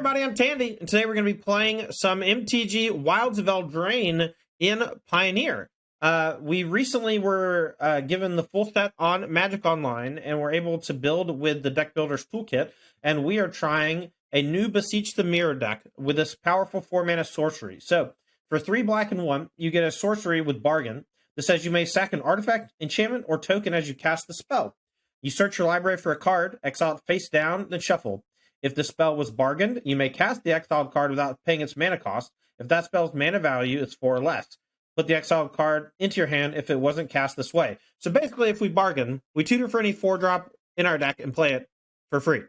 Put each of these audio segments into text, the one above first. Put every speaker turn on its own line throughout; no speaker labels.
everybody, I'm Tandy, and today we're going to be playing some MTG Wilds of Eldraine in Pioneer. We recently were given the full set on Magic Online, and we're able to build with the Deck Builder's Toolkit, and we are trying a new Beseech the Mirror deck with this powerful 4-mana sorcery. So, for 3 black and 1, you get a sorcery with Bargain that says you may sack an artifact, enchantment, or token as you cast the spell. You search your library for a card, exile it face down, then shuffle. If the spell was bargained, you may cast the exiled card without paying its mana cost. If that spell's mana value is 4 or less, put the exiled card into your hand if it wasn't cast this way. So basically, if we bargain, we tutor for any 4-drop in our deck and play it for free.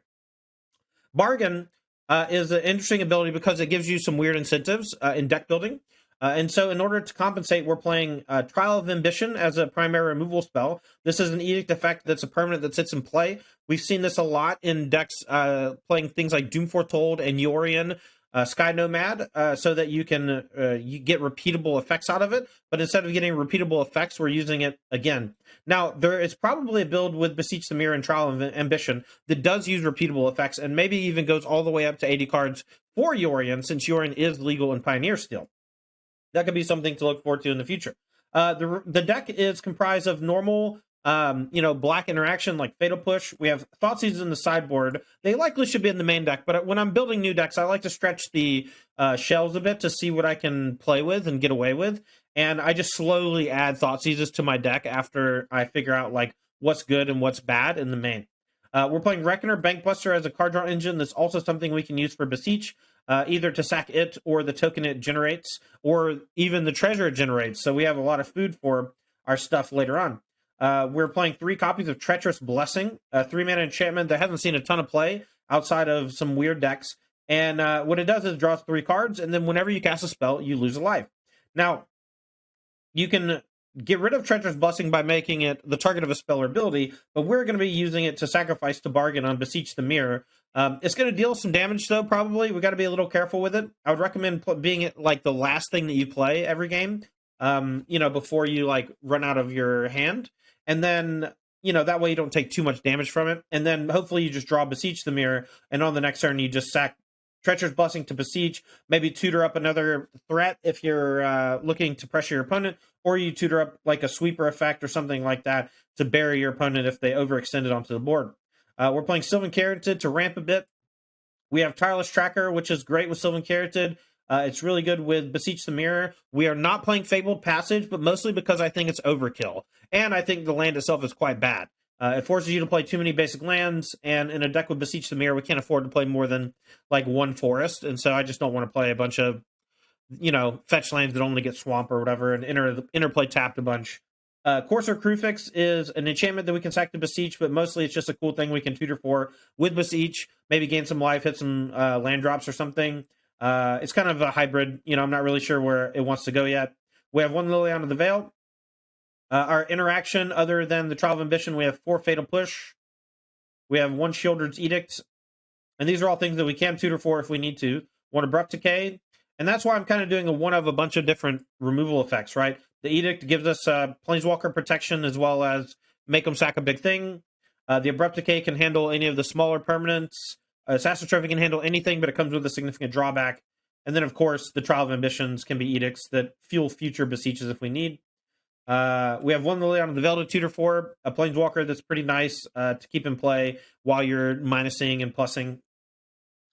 Bargain is an interesting ability because it gives you some weird incentives in deck building. And so in order to compensate, we're playing Trial of Ambition as a primary removal spell. This is an edict effect that's a permanent that sits in play. We've seen this a lot in decks playing things like Doom Foretold and Yorion, Sky Nomad, so that you can you get repeatable effects out of it. But instead of getting repeatable effects, we're using it again. Now, there is probably a build with Beseech the Mirror and Trial of Ambition that does use repeatable effects and maybe even goes all the way up to 80 cards for Yorion, since Yorion is legal in Pioneer still. That could be something to look forward to in the future. The deck is comprised of normal, black interaction like Fatal Push. We have Thoughtseize in the sideboard. They likely should be in the main deck, but when I'm building new decks, I like to stretch the shells a bit to see what I can play with and get away with. And I just slowly add Thoughtseizes to my deck after I figure out like what's good and what's bad in the main. We're playing Reckoner Bankbuster as a card draw engine. That's also something we can use for Beseech. Either to sack it or the token it generates, or even the treasure it generates. So we have a lot of food for our stuff later on. We're playing 3 copies of Treacherous Blessing, a 3-mana enchantment that hasn't seen a ton of play outside of some weird decks. And what it does is draws 3 cards, and then whenever you cast a spell, you lose a life. Now, you can get rid of Treacherous Blessing by making it the target of a spell or ability, but we're going to be using it to sacrifice to bargain on Beseech the Mirror. It's going to deal some damage, though, probably. We got to be a little careful with it. I would recommend being it like the last thing that you play every game, before you like run out of your hand. And then, that way you don't take too much damage from it. And then hopefully you just draw Beseech the Mirror, and on the next turn you just sack Treacherous Blessing to Beseech, maybe tutor up another threat if you're looking to pressure your opponent, or you tutor up like a sweeper effect or something like that to bury your opponent if they overextend it onto the board. We're playing Sylvan Caryatid to ramp a bit. We have Tireless Tracker, which is great with Sylvan Caryatid. It's really good with Beseech the Mirror. We are not playing Fabled Passage, but mostly because I think it's overkill. And I think the land itself is quite bad. It forces you to play too many basic lands, and in a deck with Beseech the Mirror, we can't afford to play more than like 1 forest, and so I just don't want to play a bunch of, fetch lands that only get swamp or whatever, and interplay tapped a bunch. Courser Crewfix is an enchantment that we can sack to Beseech, but mostly it's just a cool thing we can tutor for with Beseech, maybe gain some life, hit some land drops or something. It's kind of a hybrid, I'm not really sure where it wants to go yet. We have 1 Liliana the Veil. Our interaction, other than the Trial of Ambition, we have 4 Fatal Push. We have 1 Sheoldred's Edict. And these are all things that we can tutor for if we need to. 1 Abrupt Decay. And that's why I'm kind of doing one of a bunch of different removal effects, right? The Edict gives us Planeswalker protection as well as make them sack a big thing. The Abrupt Decay can handle any of the smaller permanents. Assassin's Trophy can handle anything, but it comes with a significant drawback. And then, of course, the Trial of Ambitions can be edicts that fuel future Beseeches if we need. We have 1 Liliana the Veil to tutor for, a Planeswalker that's pretty nice to keep in play while you're minusing and plussing.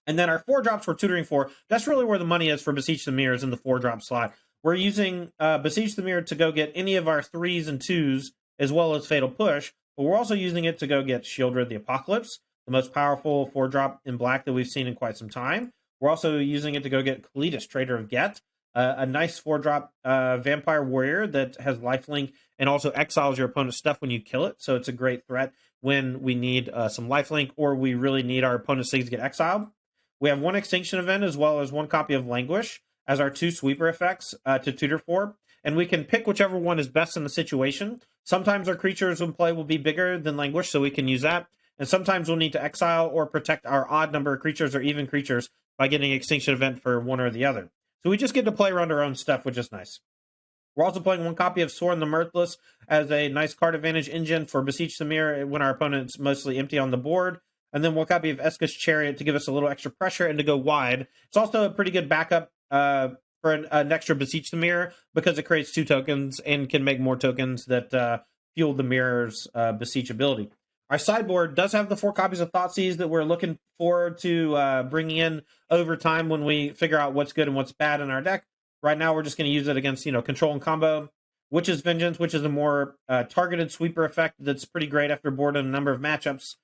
And then our 4-drops we're tutoring for, that's really where the money is for Beseech the Mirror, is in the 4-drop slot. We're using Beseech the Mirror to go get any of our 3s and 2s, as well as Fatal Push, but we're also using it to go get Sheoldred the Apocalypse, the most powerful 4-drop in black that we've seen in quite some time. We're also using it to go get Kalitas, Trader of Get, a nice 4-drop vampire warrior that has lifelink and also exiles your opponent's stuff when you kill it. So it's a great threat when we need some lifelink, or we really need our opponent's things to get exiled. We have 1 Extinction Event as well as 1 copy of Languish as our 2 sweeper effects to tutor for. And we can pick whichever one is best in the situation. Sometimes our creatures in play will be bigger than Languish, so we can use that. And sometimes we'll need to exile or protect our odd number of creatures or even creatures by getting Extinction Event for one or the other. So we just get to play around our own stuff, which is nice. We're also playing 1 copy of Sorin the Mirthless as a nice card advantage engine for Beseech the Mirror when our opponent's mostly empty on the board. and then 1 copy of Eska's Chariot to give us a little extra pressure and to go wide. It's also a pretty good backup for an extra Beseech the Mirror, because it creates 2 tokens and can make more tokens that fuel the Mirror's Beseech ability. Our sideboard does have the 4 copies of Thoughtseize that we're looking forward to bringing in over time when we figure out what's good and what's bad in our deck. Right now, we're just going to use it against, control and combo. Witch's Vengeance, which is a more targeted sweeper effect that's pretty great after board in a number of matchups.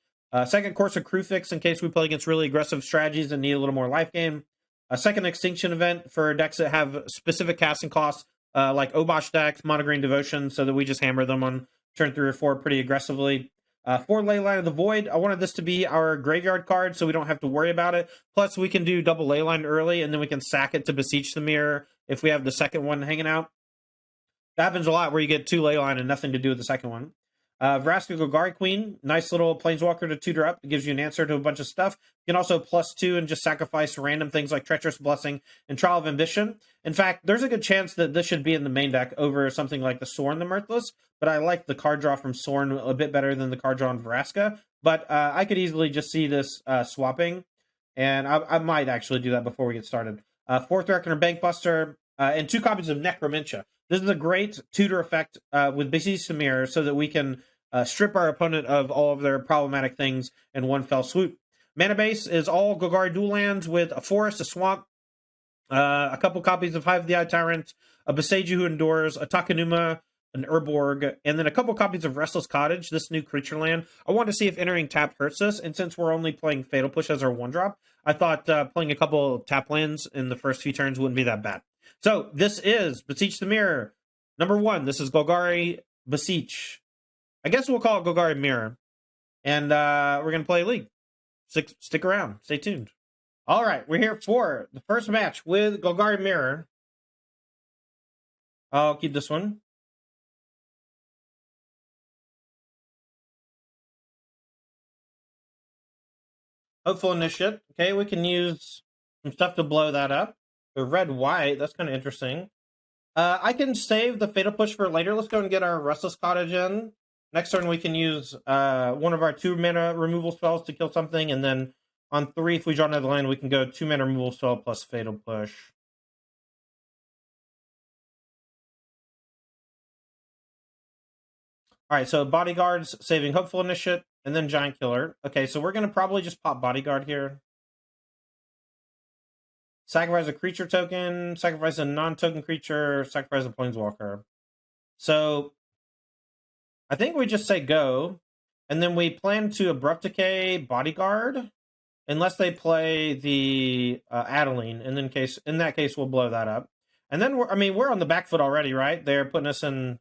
Second Course of Crewfix, in case we play against really aggressive strategies and need a little more life gain. A second Extinction Event for decks that have specific casting costs, like Obosh decks, Mono Green Devotion, so that we just hammer them on turn 3 or 4 pretty aggressively. 4 Leyline of the Void. I wanted this to be our graveyard card, so we don't have to worry about it. Plus, we can do double Leyline early, and then we can sack it to Beseech the Mirror if we have the second one hanging out. That happens a lot where you get 2 Leyline and nothing to do with the second one. Vraska Golgari Queen, nice little planeswalker to tutor up. It gives you an answer to a bunch of stuff. You can also +2 and just sacrifice random things like Treacherous Blessing and Trial of Ambition. In fact, there's a good chance that this should be in the main deck over something like the Sorin the Mirthless, but I like the card draw from Sorin a bit better than the card draw on Vraska. But I could easily just see this swapping, and I might actually do that before we get started. 4th Reckoner Bankbuster, and 2 copies of Necromentia. This is a great tutor effect with Beseech the Mirror so that we can strip our opponent of all of their problematic things in one fell swoop. Mana base is all Golgari dual lands with a forest, a swamp, a couple copies of Hive the Eye Tyrant, a Beseiju Who Endures, a Takenuma, an Urborg, and then a couple copies of Restless Cottage, this new creature land. I wanted to see if entering tapped hurts us, and since we're only playing Fatal Push as our 1-drop, I thought playing a couple tap lands in the first few turns wouldn't be that bad. So, this is Beseech the Mirror. Number 1, this is Golgari Beseech. I guess we'll call it Golgari Mirror. And we're going to play League. Stick around. Stay tuned. All right, we're here for the first match with Golgari Mirror. I'll keep this one. Hopeful Initiate. Okay, we can use some stuff to blow that up. The red-white, that's kind of interesting. I can save the Fatal Push for later. Let's go and get our Restless Cottage in. Next turn, we can use one of our 2-mana removal spells to kill something, and then on 3, if we draw another land, we can go 2-mana removal spell plus Fatal Push. Alright, so Bodyguards, saving Hopeful Initiate, and then Giant Killer. Okay, so we're going to probably just pop Bodyguard here. Sacrifice a creature token, sacrifice a non-token creature, sacrifice a planeswalker. So, I think we just say go, and then we plan to Abrupt Decay Bodyguard, unless they play the Adeline, and in that case, we'll blow that up. And then, we're on the back foot already, right? They're putting us in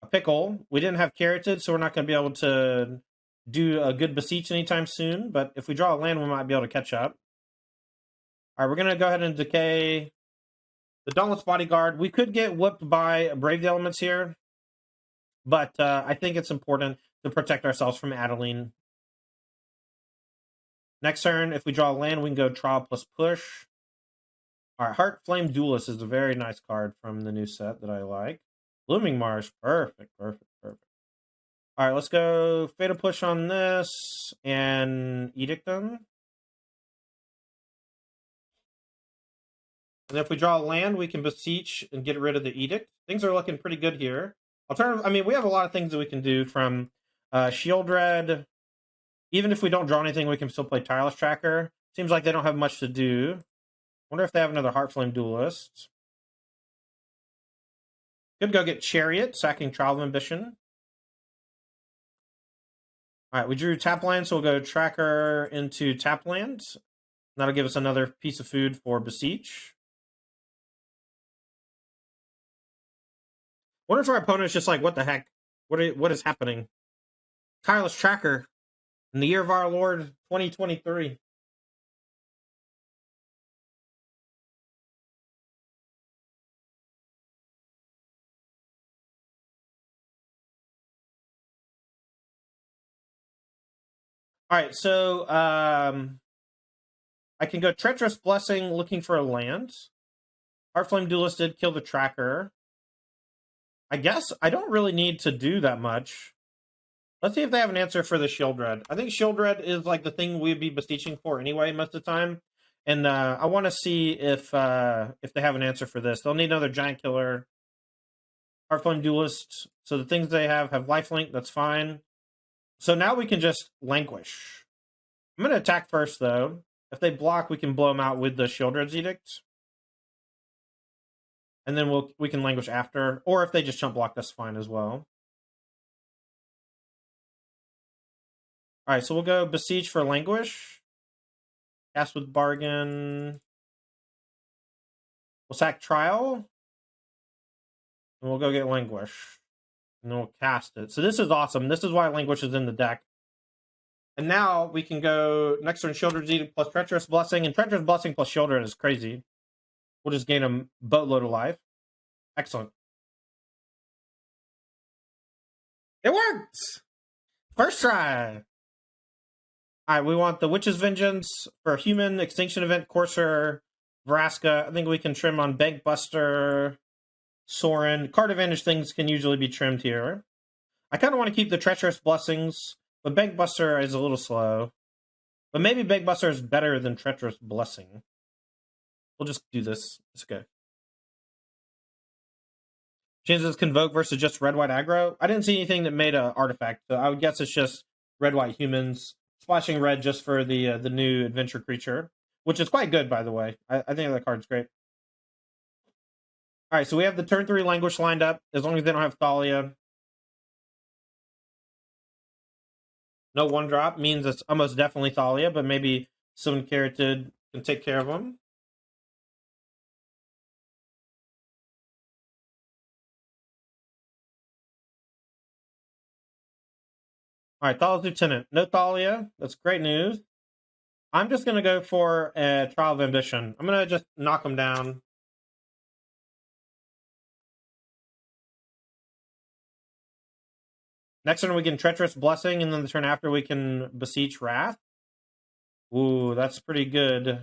a pickle. We didn't have Carroted, so we're not going to be able to do a good Beseech anytime soon, but if we draw a land, we might be able to catch up. All right, we're going to go ahead and decay the Dauntless Bodyguard. We could get whipped by Brave the Elements here, but I think it's important to protect ourselves from Adeline. Next turn, if we draw a land, we can go Trial plus Push. All right, Heart Flame Duelist is a very nice card from the new set that I like. Blooming Marsh, perfect. All right, let's go Fatal Push on this and Edict them. And if we draw a land, we can Beseech and get rid of the Edict. Things are looking pretty good here. We have a lot of things that we can do from Shield Red. Even if we don't draw anything, we can still play Tireless Tracker. Seems like they don't have much to do. Wonder if they have another Heartflame Duelist. Could go get Chariot, sacking Trial of Ambition. All right, we drew tap land, so we'll go Tracker into tap land. That'll give us another piece of food for Beseech. Wonder if our opponent's just like, what the heck? What is happening? Tireless Tracker in the year of our Lord 2023. All right, so I can go Treacherous Blessing looking for a land. Heartflame Duelist did kill the Tracker. I guess I don't really need to do that much. Let's see if they have an answer for the Shield Red. I think Shield Red is like the thing we'd be beseeching for anyway most of the time. And I want to see if they have an answer for this. They'll need another Giant Killer, Heartflame Duelist. So the things they have lifelink. That's fine. So now we can just Languish. I'm going to attack first, though. If they block, we can blow them out with the Shield Red's Edict. And then we can Languish after. Or if they just chump block, that's fine as well. Alright, so we'll go Beseech for Languish. Cast with Bargain. We'll sack Trial. And we'll go get Languish. And then we'll cast it. So this is awesome. This is why Languish is in the deck. And now we can go next turn Shield Red plus Treacherous Blessing. And Treacherous Blessing plus Shield Red is crazy. We'll just gain a boatload of life. Excellent. It worked! First try! Alright, we want the Witch's Vengeance for Human, Extinction Event, Courser, Vraska. I think we can trim on Bankbuster, Sorin. Card advantage things can usually be trimmed here. I kind of want to keep the Treacherous Blessings, but Bankbuster is a little slow. But maybe Bankbuster is better than Treacherous Blessing. We'll just do this. It's okay. Chances Convoke versus just red-white aggro. I didn't see anything that made an artifact, so I would guess it's just red-white humans. Splashing red just for the new adventure creature, which is quite good, by the way. I think that card's great. All right, so we have the turn 3 Languish lined up, as long as they don't have Thalia. No 1-drop means it's almost definitely Thalia, but maybe someone Carroted can take care of them. All right, Thalia's Lieutenant. No Thalia. That's great news. I'm just going to go for a Trial of Ambition. I'm going to just knock them down. Next turn we can Treacherous Blessing, and then the turn after we can Beseech Wrath. Ooh, that's pretty good. All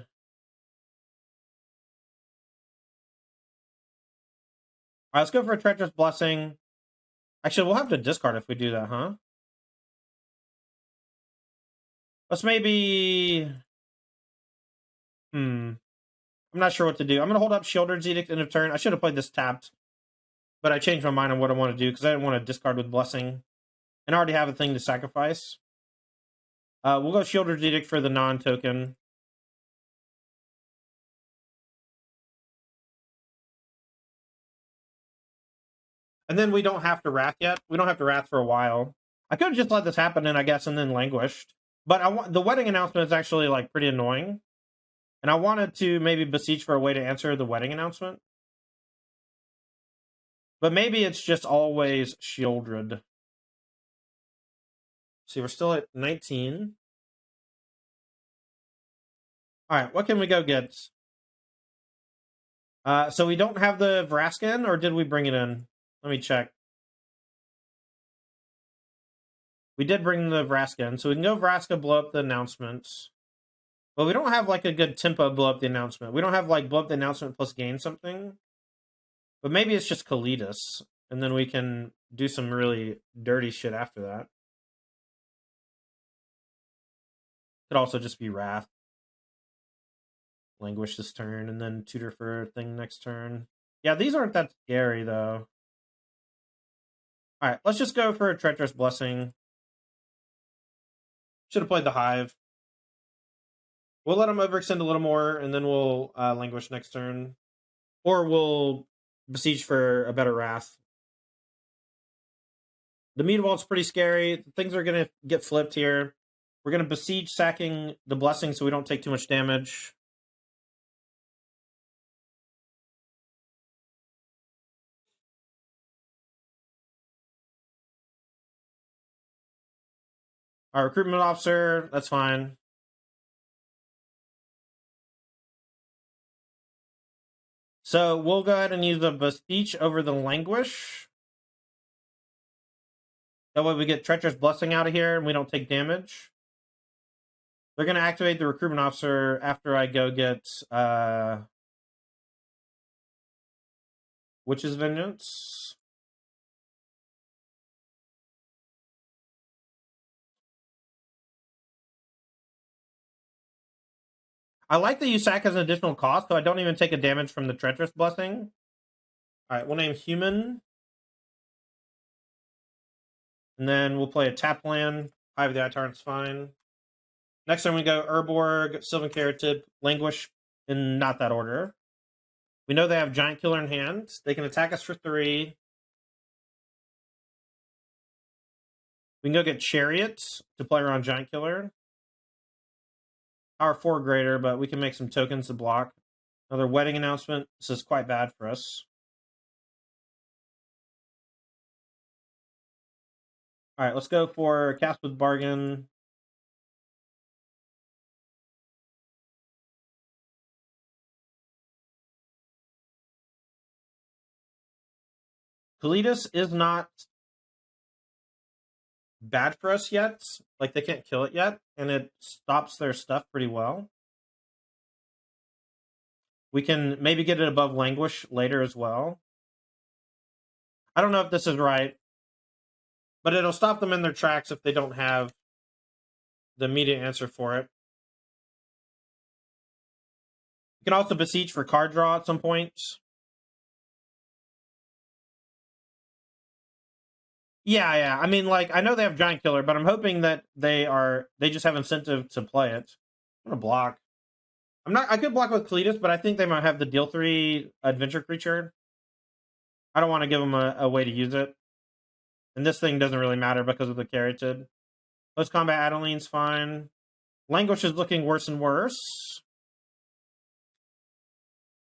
right, let's go for a Treacherous Blessing. Actually, we'll have to discard if we do that, huh? Let's maybe... I'm not sure what to do. I'm going to hold up Shield Red's Edict end of turn. I should have played this tapped, but I changed my mind on what I want to do because I didn't want to discard with Blessing. And I already have a thing to sacrifice. We'll go Shield Red's Edict for the non-token. And then we don't have to Wrath yet. We don't have to Wrath for a while. I could have just let this happen, and I guess, and then languished. But the wedding announcement is actually like pretty annoying. And I wanted to maybe beseech for a way to answer the wedding announcement. But maybe it's just always shielded. See, we're still at 19. All right, what can we go get? So we don't have the Vraska in, or did we bring it in? Let me check. We did bring the Vraska in, so we can go Vraska, blow up the announcements. But we don't have like a good tempo blow up the announcement. We don't have like blow up the announcement plus gain something. But maybe it's just Kalidas, and then we can do some really dirty shit after that. Could also just be Wrath. Languish this turn, and then tutor for a thing next turn. Yeah, these aren't that scary, though. Alright, let's just go for a Treacherous Blessing. Should have played the Hive. We'll let him overextend a little more, and then we'll Languish next turn. Or we'll Beseech for a better Wrath. The Mutavault's pretty scary. Things are going to get flipped here. We're going to Beseech, sacking the Blessing so we don't take too much damage. Our Recruitment Officer, that's fine. So we'll go ahead and use the Beseech over the Languish. That way we get Treacherous Blessing out of here and we don't take damage. They're going to activate the Recruitment Officer after I go get Witch's Vengeance. I like that you sack as an additional cost, so I don't even take a damage from the Treacherous Blessing. Alright, we'll name Human. And then we'll play a tap land. Hive the Itarn's fine. Next time we go Urborg, Sylvan Caryatid, Languish, in not that order. We know they have Giant Killer in hand. They can attack us for 3. We can go get Chariots to play around Giant Killer. Power 4 greater, but we can make some tokens to block. Another Wedding Announcement. This is quite bad for us. Alright, let's go for Cast with Bargain. Kalidas is not bad for us yet. Like, they can't kill it yet, and it stops their stuff pretty well. We can maybe get it above Languish later as well. I don't know if this is right, but it'll stop them in their tracks if they don't have the immediate answer for it. You can also Beseech for card draw at some points. Yeah. I mean, like, I know they have Giant Killer, but I'm hoping that they just have incentive to play it. I'm gonna block. I could block with Kalidas, but I think they might have the deal 3 adventure creature. I don't want to give them a way to use it. And this thing doesn't really matter because of the Caryatid. Post combat Adeline's fine. Languish is looking worse and worse.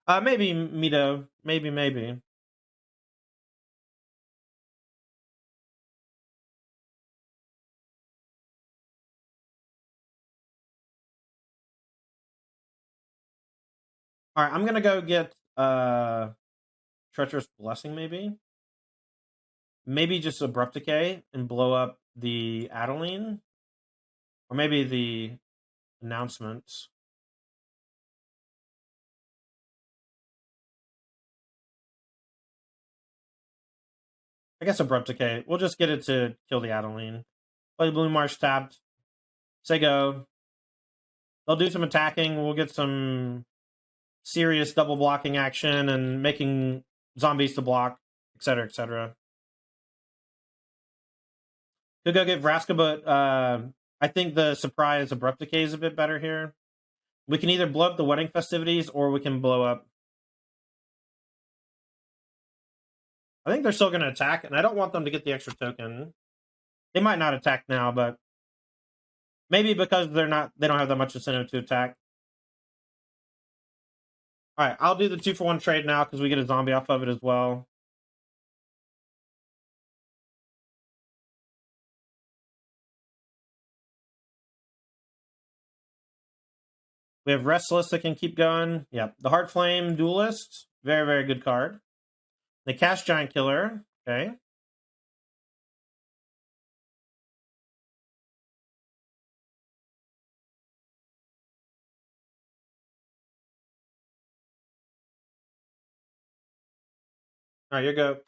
Maybe Mito. Maybe. Alright, I'm gonna go get Treacherous Blessing, maybe. Maybe just Abrupt Decay and blow up the Adeline. Or maybe the announcements. I guess Abrupt Decay. We'll just get it to kill the Adeline. Play Blue Marsh tapped. Say go. They'll do some attacking. We'll get some serious double blocking action and making zombies to block, etc., etc. Could go get Vraska, but I think the surprise Abrupt Decay is a bit better here. We can either blow up the wedding festivities or we can blow up. I think they're still going to attack, and I don't want them to get the extra token. They might not attack now, but maybe because they don't have that much incentive to attack. Alright, I'll do the 2-for-1 trade now because we get a zombie off of it as well. We have Restless that can keep going. Yep. The Heart Flame Duelist. Very, very good card. They cast Giant Killer. Okay. Alright, you go.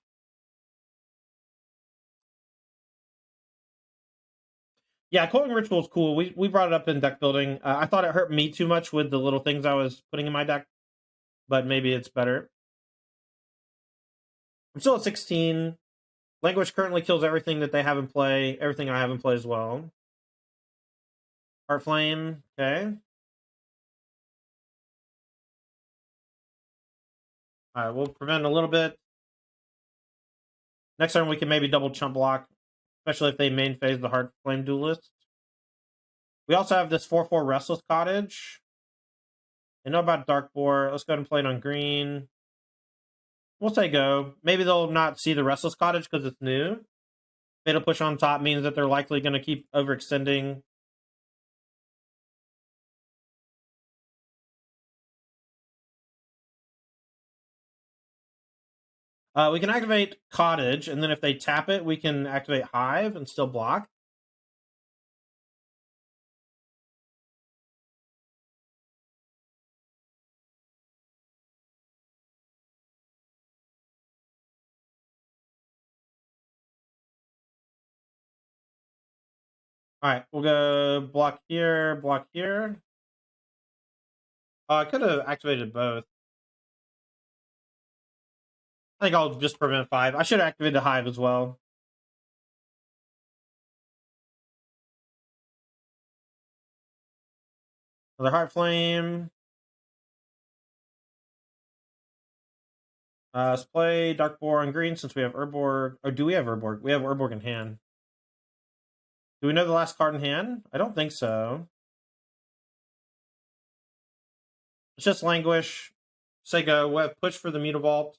Yeah, Cloaking Ritual is cool. We brought it up in deck building. I thought it hurt me too much with the little things I was putting in my deck, but maybe it's better. I'm still at 16. Language currently kills everything that they have in play, everything I have in play as well. Heart Flame, okay. Alright, we'll prevent a little bit. Next turn we can maybe double chump block, especially if they main phase the Heart Flame Duelist. We also have this 4/4 Restless Cottage. I know about Dark Boar. Let's go ahead and play it on green. We'll say go. Maybe they'll not see the Restless Cottage because it's new. Fatal Push on top means that they're likely going to keep overextending. We can activate Cottage, and then if they tap it, we can activate Hive and still block. Alright, we'll go block here, block here. Oh, I could have activated both. I think I'll just prevent 5. I should have activated Hive as well. Another Heart Flame. Let's play Dark Boar on green since we have Urborg. Or do we have Urborg? We have Urborg in hand. Do we know the last card in hand? I don't think so. It's just Languish. Say go. We have Push for the Mutavault.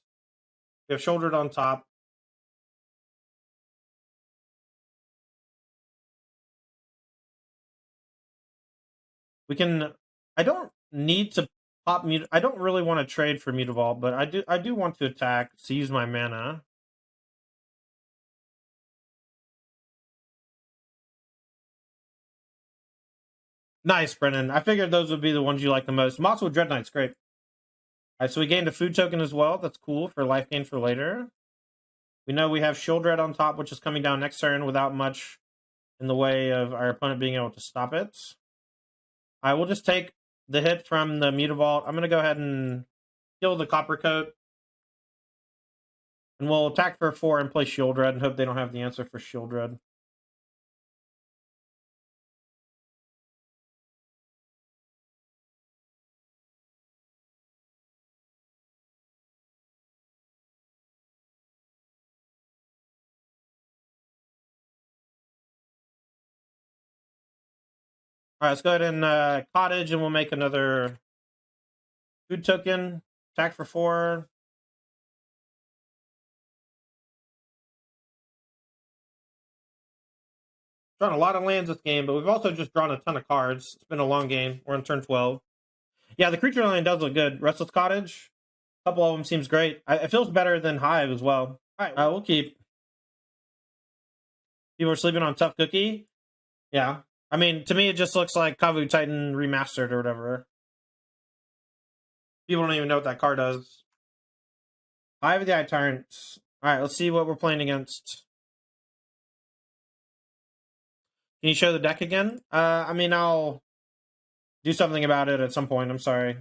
We have Shouldered on top. We can. I don't need to pop Mut. I don't really want to trade for Mutavault, but I do want to attack to use my mana. Nice, Brennan. I figured those would be the ones you like the most. Mosswood Dread Knight's great. Alright, so we gained a food token as well. That's cool for life gain for later. We know we have Shieldred on top, which is coming down next turn without much in the way of our opponent being able to stop it. I will just take the hit from the Mutavault. I'm going to go ahead and kill the Copper Coat. And we'll attack for 4 and play Shieldred and hope they don't have the answer for Shieldred. Alright, let's go ahead and Cottage, and we'll make another food token. Attack for 4. Drawn a lot of lands this game, but we've also just drawn a ton of cards. It's been a long game. We're on turn 12. Yeah, the creature line does look good. Restless Cottage, a couple of them seems great. It feels better than Hive as well. All right, we'll keep. People are sleeping on Tough Cookie. Yeah. I mean, to me, it just looks like Kavu Titan remastered or whatever. People don't even know what that card does. Hive of the Eye Tyrant. All right, let's see what we're playing against. Can you show the deck again? I mean, I'll do something about it at some point. I'm sorry.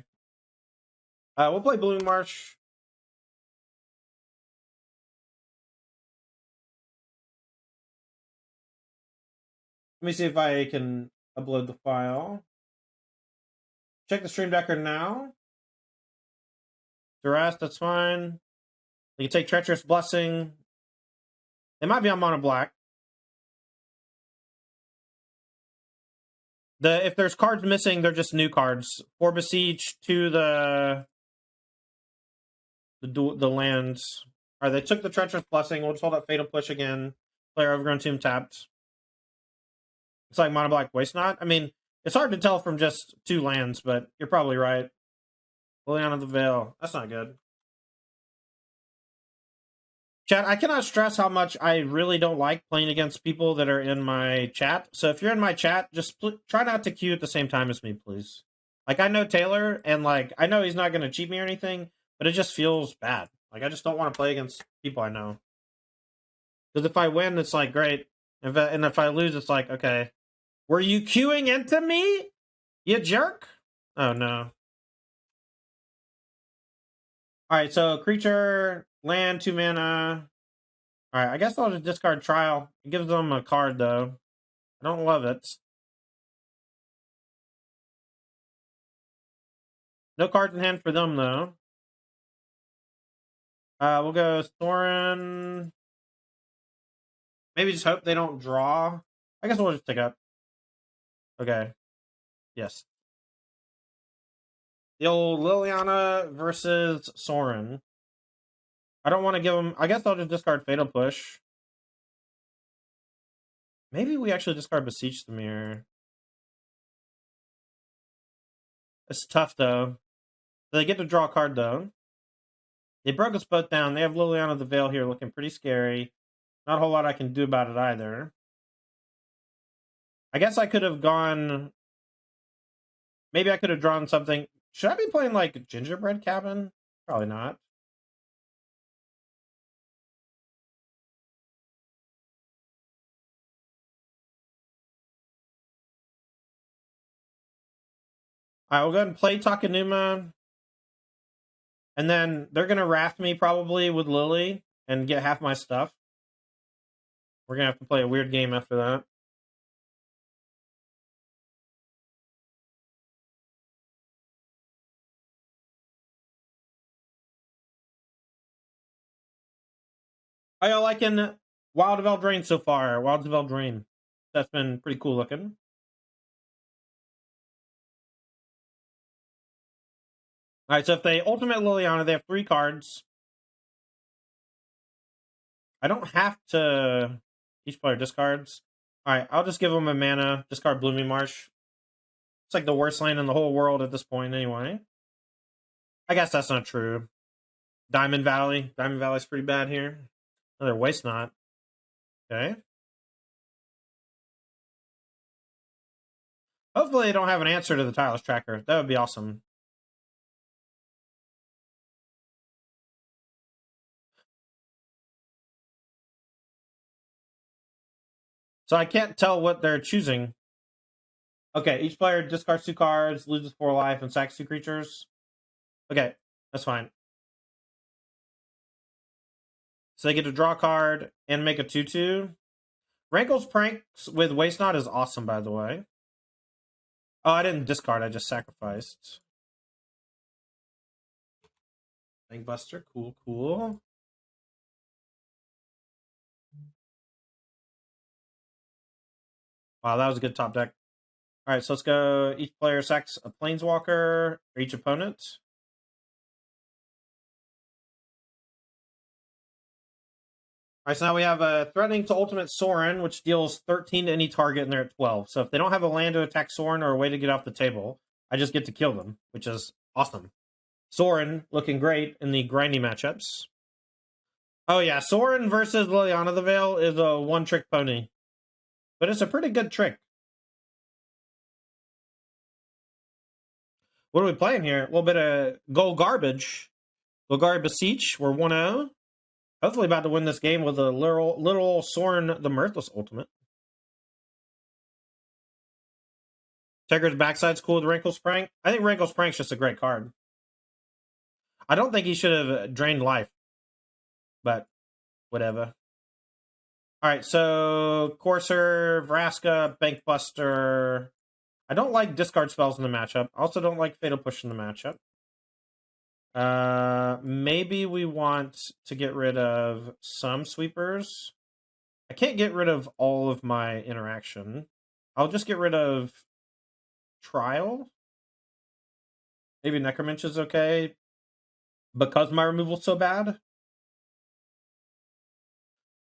We'll play Blooming Marsh. Let me see if I can upload the file. Check the stream decker now. Duress, that's fine. You can take Treacherous Blessing. They might be on mono black. If there's cards missing, they're just new cards. 4 Beseech, 2 the lands. Alright, they took the Treacherous Blessing. We'll just hold up Fatal Push again. Player Overgrown Tomb tapped. It's like mono black Waste Not. I mean, it's hard to tell from just 2 lands, but you're probably right. Liliana the Veil. That's not good. Chat, I cannot stress how much I really don't like playing against people that are in my chat. So if you're in my chat, just try not to queue at the same time as me, please. Like, I know Taylor, and, like, I know he's not going to cheat me or anything, but it just feels bad. Like, I just don't want to play against people I know. Because if I win, it's, like, great. And if I lose, it's like, okay. Were you queuing into me? You jerk? Oh, no. Alright, so creature, land, 2 mana. Alright, I guess I'll just discard Trial. It gives them a card, though. I don't love it. No cards in hand for them, though. We'll go Thorin. Maybe just hope they don't draw. I guess we'll just take up. Okay. Yes. The old Liliana versus Sorin. I don't want to give them... I guess I'll just discard Fatal Push. Maybe we actually discard Beseech the Mirror. It's tough, though. They get to draw a card, though. They broke us both down. They have Liliana the Veil here looking pretty scary. Not a whole lot I can do about it either. I guess I could have gone... Maybe I could have drawn something... Should I be playing, like, Gingerbread Cabin? Probably not. Alright, we'll go ahead and play Takanuma. And then they're going to wrath me probably with Lily and get half my stuff. We're going to have to play a weird game after that. How y'all liking Wild of Eldraine so far? Wilds of Eldraine. That's been pretty cool looking. Alright, so if they ultimate Liliana, they have 3 cards. I don't have to... Each player discards. Alright, I'll just give them a mana. Discard Blooming Marsh. It's like the worst land in the whole world at this point anyway. I guess that's not true. Diamond Valley. Diamond Valley's pretty bad here. Another Waste Not. Okay. Hopefully they don't have an answer to the Tireless Tracker. That would be awesome. So I can't tell what they're choosing. Okay, each player discards 2 cards, loses 4 life, and sacks 2 creatures. Okay, that's fine. So they get to draw a card and make a 2/2. Rankle's Pranks with Waste Not is awesome, by the way. Oh, I didn't discard, I just sacrificed. Bankbuster, cool, cool. Wow, that was a good top deck. Alright, so let's go. Each player sacks a Planeswalker for each opponent. Alright, so now we have a Threatening to Ultimate Sorin, which deals 13 to any target, and they're at 12. So if they don't have a land to attack Sorin or a way to get off the table, I just get to kill them, which is awesome. Sorin looking great in the grindy matchups. Oh yeah, Sorin versus Liliana the Veil is a one-trick pony. But it's a pretty good trick. What are we playing here? A little bit of Golgari Beseech. We're 1-0. Hopefully about to win this game with a little Sorin the Mirthless ultimate. Tigger's Backside's cool with Wrinkle's Prank. I think Wrinkle's Prank's just a great card. I don't think he should have drained life. But, whatever. Alright, so Courser, Vraska, Bankbuster. I don't like discard spells in the matchup. I also don't like Fatal Push in the matchup. Maybe we want to get rid of some sweepers. I can't get rid of all of my interaction. I'll just get rid of Trial. Maybe Necrominch is okay. Because my removal's so bad.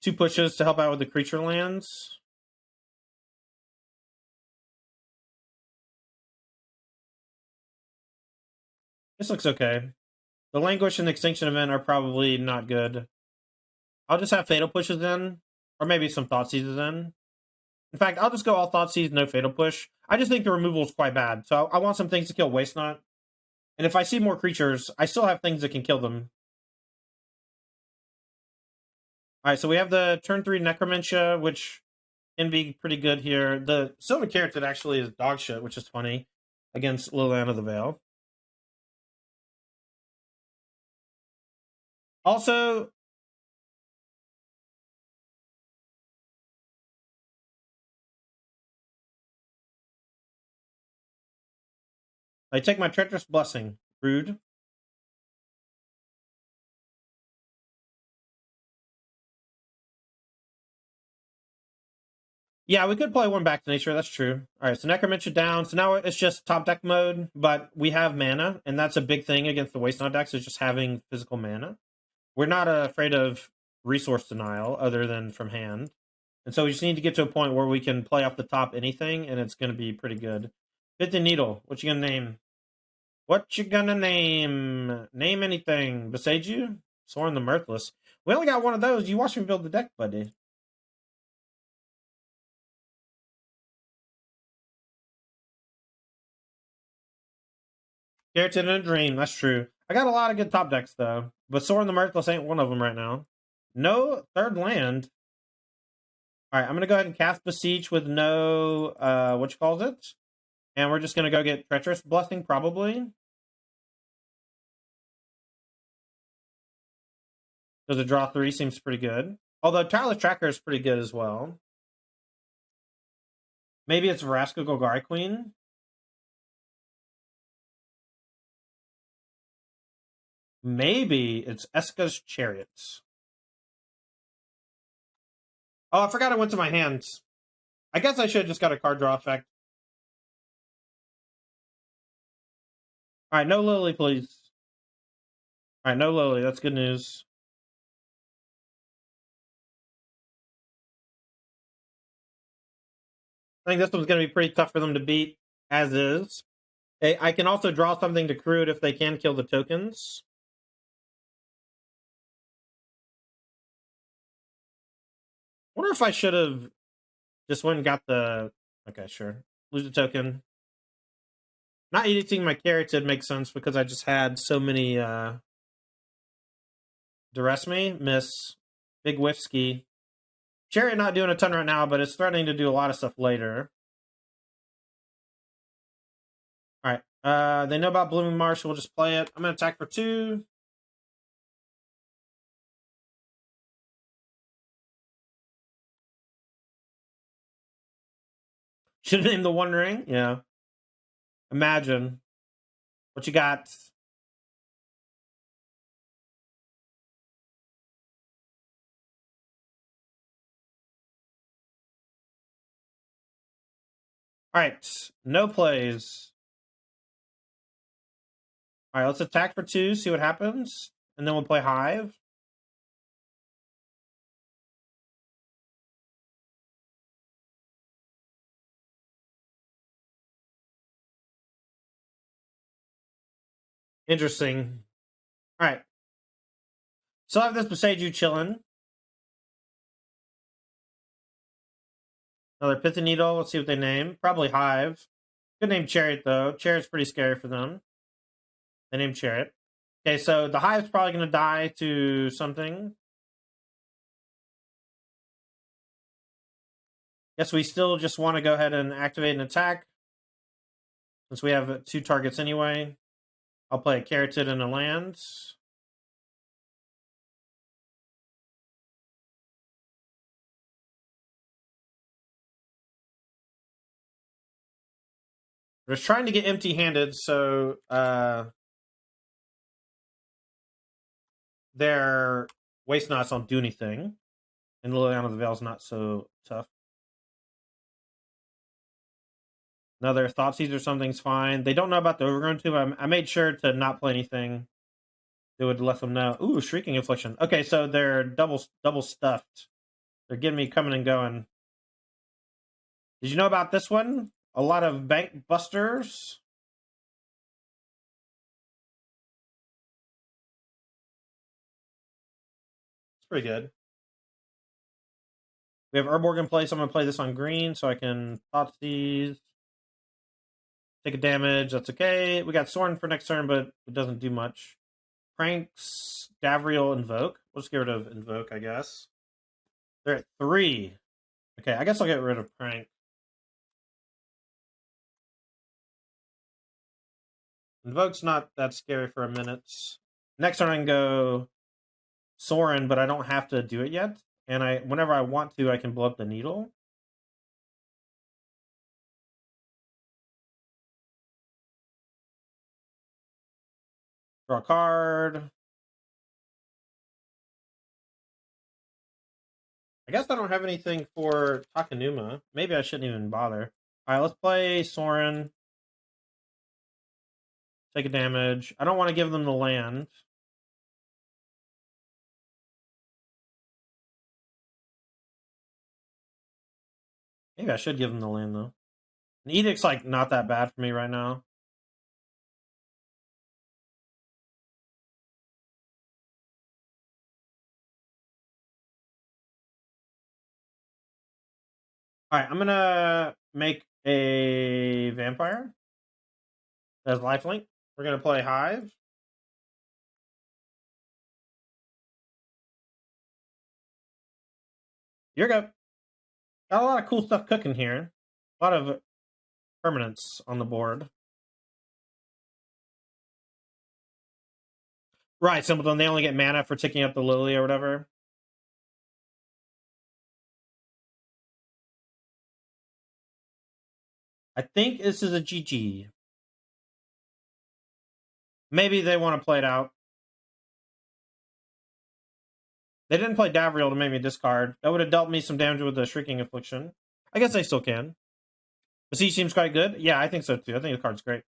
2 pushes to help out with the creature lands. This looks okay. The Languish and the Extinction Event are probably not good. I'll just have Fatal Pushes in. Or maybe some Thoughtseizes in. In fact, I'll just go all Thoughtseize, no Fatal Push. I just think the removal is quite bad. So I want some things to kill Waste Not. And if I see more creatures, I still have things that can kill them. Alright, so we have the turn 3 Necromancia, which can be pretty good here. The Silver Carrot actually is dog shit, which is funny, against Liliana the Veil. Also, I take my Treacherous Blessing. Rude. Yeah, we could play one Back to Nature, that's true. Alright, so Necromancer down. So now it's just top deck mode, but we have mana, and that's a big thing against the Waste Not decks, is just having physical mana. We're not afraid of resource denial, other than from hand. And so we just need to get to a point where we can play off the top anything, and it's going to be pretty good. Fifth and Needle, what you gonna name? What you gonna name? Name anything. Beside you? Sorin the Mirthless. We only got one of those. You watch me build the deck, buddy. Keratin and a Dream, that's true. I got a lot of good top decks, though. But Sorin the Mirthless ain't one of them right now. No third land. Alright, I'm going to go ahead and cast Beseech with no, what you calls it? And we're just going to go get Treacherous Blessing, probably. Because a draw 3 seems pretty good. Although Tireless Tracker is pretty good as well. Maybe it's Vraska Golgari Queen. Maybe it's Eska's Chariots. Oh, I forgot it went to my hands. I guess I should have just got a card draw effect. Alright, no Lily, please. Alright, no Lily. That's good news. I think this one's going to be pretty tough for them to beat, as is. I can also draw something to Crude if they can kill the tokens. I wonder if I should have just went and got the... Okay, sure. Lose a token. Not editing my Carotid makes sense because I just had so many... Duress me? Miss. Big Whiffsky. Chariot not doing a ton right now, but it's threatening to do a lot of stuff later. Alright. They know about Blooming Marsh, so we'll just play it. I'm going to attack for 2. Should have named the One Ring? Yeah. Imagine. What you got? Alright. No plays. Alright, let's attack for 2, see what happens. And then we'll play Hive. Interesting. Alright. So I have this Beseech chilling. Another Pithy Needle. Let's see what they name. Probably Hive. Good name Chariot, though. Chariot's pretty scary for them. They named Chariot. Okay, so the Hive's probably going to die to something. Guess we still just want to go ahead and activate an attack. Since we have 2 targets anyway. I'll play a Carotid and a land. We're just trying to get empty-handed, so their Waste Knots don't do anything. And Liliana of the Veil's not so tough. Another Thoughtseize or something's fine. They don't know about the Overgrown Tomb. I made sure to not play anything that would let them know. Ooh, Shrieking Affliction. Okay, so they're double stuffed. They're getting me coming and going. Did you know about this one? A lot of Bank Busters. It's pretty good. We have Urborg in place. I'm going to play this on green so I can Thoughtseize. Take a damage. That's okay. We got Soren for next turn, but it doesn't do much. Pranks, Davriel, Invoke. We'll just get rid of Invoke, I guess. They're at 3. Okay, I guess I'll get rid of Prank. Invoke's not that scary for a minute. Next turn I can go Soren, but I don't have to do it yet. And whenever I want to, I can blow up the needle. Draw a card. I guess I don't have anything for Takanuma. Maybe I shouldn't even bother. Alright, let's play Soren. Take a damage. I don't want to give them the land. Maybe I should give them the land, though. An Edict's, like, not that bad for me right now. Alright, I'm gonna make a Vampire. As lifelink. We're gonna play Hive. Here we go. Got a lot of cool stuff cooking here. A lot of permanents on the board. Right, Simpleton, they only get mana for ticking up the Lily or whatever. I think this is a GG. Maybe they want to play it out. They didn't play Davriel to make me discard. That would have dealt me some damage with the Shrieking Affliction. I guess they still can. Beseech seems quite good. Yeah, I think so too. I think the card's great.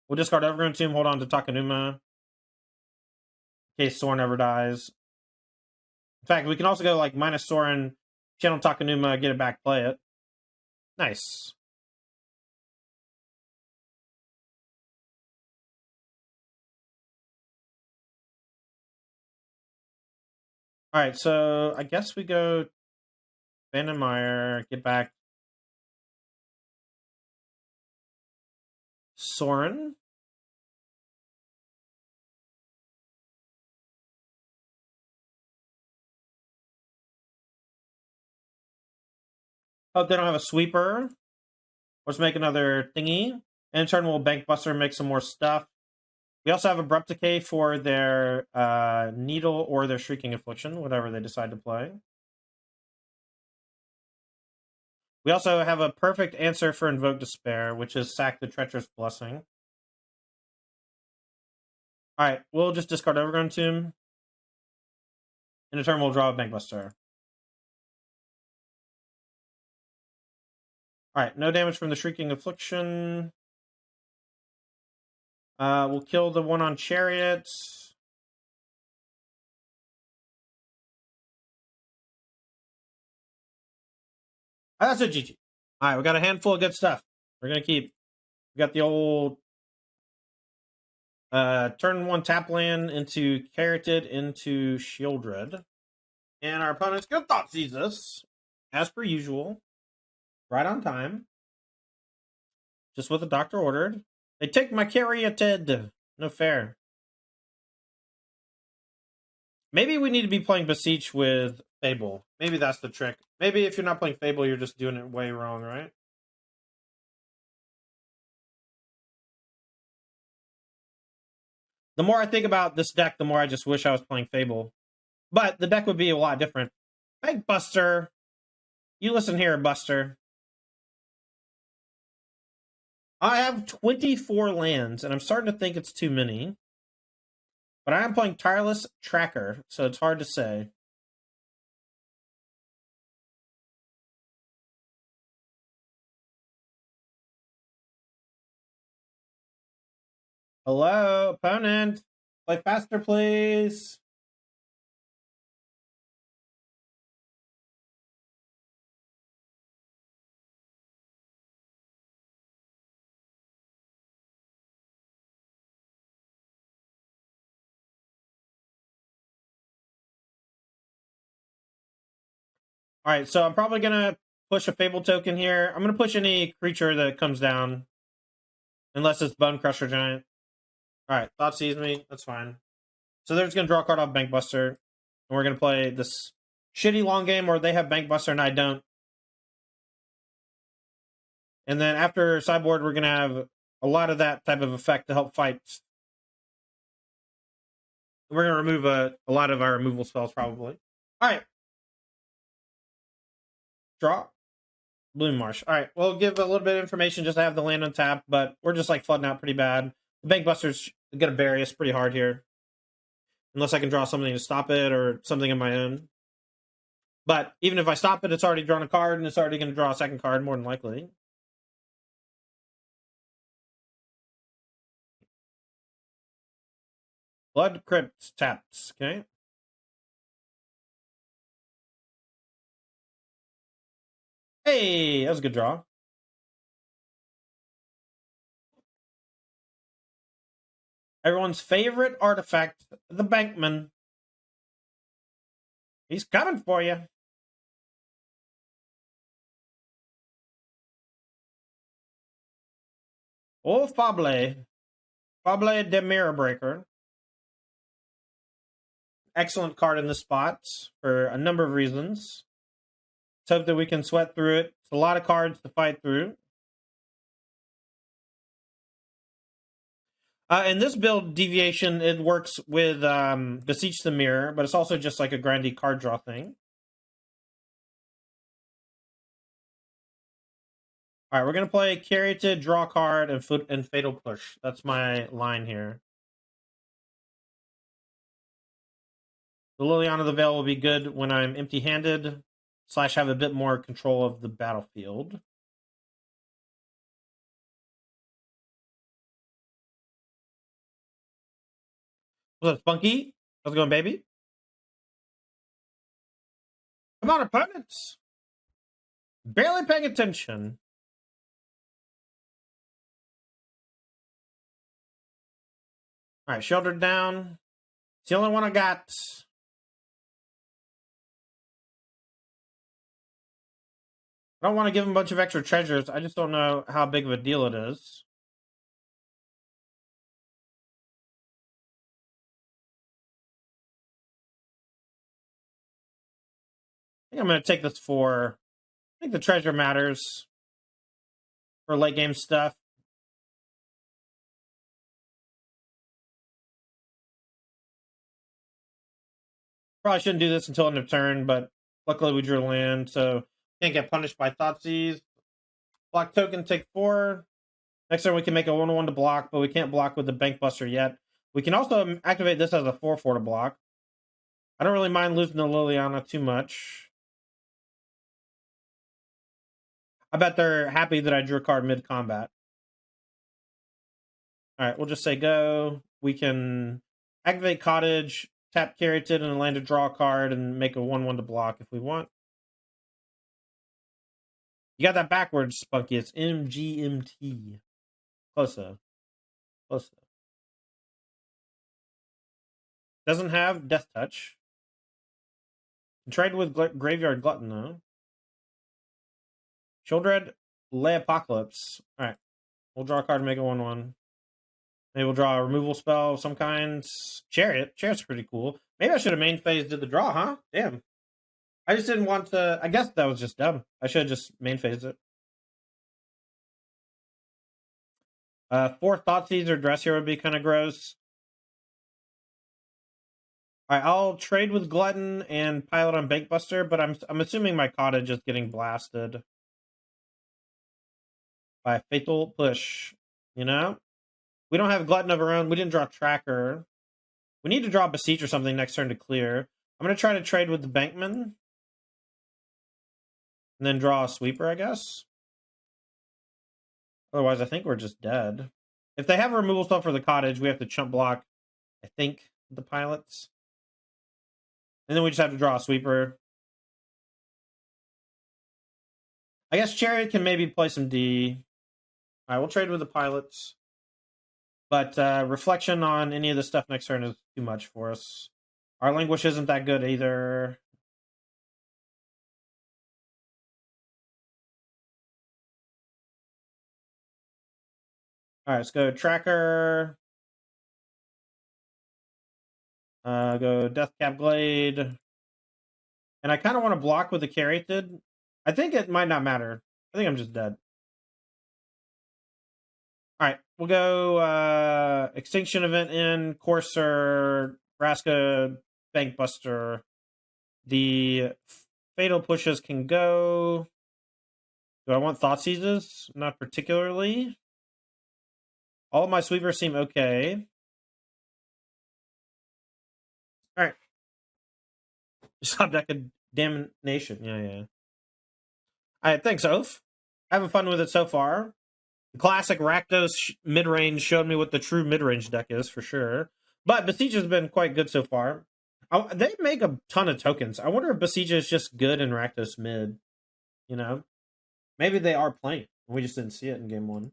We'll discard Evergreen Tomb, hold on to Takenuma. In case Soren ever dies. In fact, we can also go like minus Soren, channel Takenuma, get it back, play it. Nice. Alright, so I guess we go Vandenmeyer, get back Soren. Hope they don't have a sweeper. Let's make another thingy. And in turn, we'll Bank Buster and make some more stuff. We also have Abrupt Decay for their Needle or their Shrieking Affliction, whatever they decide to play. We also have a perfect answer for Invoke Despair, which is sack the Treacherous Blessing. Alright, we'll just discard Overgrown Tomb. In a turn, we'll draw a Bank Buster. Alright, no damage from the Shrieking Affliction. We'll kill the one on Chariots. That's a GG. Alright, we got a handful of good stuff. We're going to keep. We got the old turn 1 tap land into Carroted into Shieldred. And our opponent's good thought sees us, as per usual. Right on time. Just what the doctor ordered. They take my Carroted. No fair. Maybe we need to be playing Beseech with Fable. Maybe that's the trick. Maybe if you're not playing Fable, you're just doing it way wrong, right? The more I think about this deck, the more I just wish I was playing Fable. But the deck would be a lot different. Hey, Buster. You listen here, Buster. I have 24 lands, and I'm starting to think it's too many. But I am playing Tireless Tracker, so it's hard to say. Hello, opponent. Play faster, please. All right, so I'm probably going to push a Fable token here. I'm going to push any creature that comes down. Unless it's Bone Crusher Giant. All right, Thought sees me. That's fine. So they're just going to draw a card off Bank Buster. And we're going to play this shitty long game where they have Bank Buster and I don't. And then after sideboard, we're going to have a lot of that type of effect to help fight. We're going to remove a lot of our removal spells, probably. All right. Draw. Bloom Marsh. All right, we'll give a little bit of information just to have the land untapped, but we're just like flooding out pretty bad. The Bank Buster's going to bury us pretty hard here. Unless I can draw something to stop it or something of my own. But even if I stop it, it's already drawn a card, and it's already going to draw a second card, more than likely. Blood Crypt taps, okay? Hey, that was a good draw. Everyone's favorite artifact, the Bankman. He's coming for you. Oh, Fable. Fable de Mirror Breaker. Excellent card in this spot for a number of reasons. Let's hope that we can sweat through it It's a lot of cards to fight through. In this build deviation, it works with Beseech the Mirror, but it's also just like a grindy card draw thing. All right, we're gonna play Caryatid, draw card, and Fatal Push. That's my line here. The Liliana the Veil will be good when I'm empty-handed / have a bit more control of the battlefield. What's up, Spunky? How's it going, baby? Come on, opponents! Barely paying attention. All right, sheltered down. It's the only one I got. I don't want to give him a bunch of extra treasures. I just don't know how big of a deal it is. I think I'm going to take this for... I think the treasure matters for late game stuff. Probably shouldn't do this until end of turn, but luckily we drew land, so can't get punished by Thoughtseize. Block token, take 4. Next turn we can make a 1/1 to block, but we can't block with the Bank Buster yet. We can also activate this as a 4/4 to block. I don't really mind losing to Liliana too much. I bet they're happy that I drew a card mid-combat. Alright, we'll just say go. We can activate Cottage, tap Caryatid, and land to draw a card, and make a 1/1 to block if we want. You got that backwards, Spunky. It's MGMT. Close though. Close though. Doesn't have Death Touch. Trade with Graveyard Glutton, though. Shieldred, Lay Apocalypse. Alright. We'll draw a card and make a 1/1. Maybe we'll draw a removal spell of some kind. Chariot. Chariot's pretty cool. Maybe I should have main phased the draw, huh? Damn. I just didn't want to... I guess that was just dumb. I should have just main phased it. 4 Thoughtseize or Dressier would be kind of gross. Alright, I'll trade with Glutton and pilot on Bankbuster, but I'm assuming my Cottage is getting blasted by Fatal Push. You know? We don't have Glutton of our own. We didn't draw Tracker. We need to draw Beseech or something next turn to clear. I'm going to try to trade with the Bankman. And then draw a Sweeper, I guess. Otherwise, I think we're just dead. If they have a removal spell for the Cottage, we have to chump block, I think, the Pilots. And then we just have to draw a Sweeper. I guess Chariot can maybe play some D. Alright, we'll trade with the Pilots. But Reflection on any of the stuff next turn is too much for us. Our Languish isn't that good either. Alright, let's go Tracker. Go Deathcap Glade. And I kind of want to block with the Caryatid. I think it might not matter. I think I'm just dead. Alright, we'll go Extinction Event in, Courser, Vraska, Bankbuster. The Fatal Pushes can go. Do I want Thoughtseizes? Not particularly. All of my Sweepers seem okay. Alright. Stop deck of Damnation. Yeah. Alright, thanks, Oaf. Having fun with it so far. The classic Rakdos mid-range showed me what the true mid-range deck is, for sure. But Beseech has been quite good so far. They make a ton of tokens. I wonder if Beseech is just good in Rakdos mid. You know? Maybe they are playing. We just didn't see it in game 1.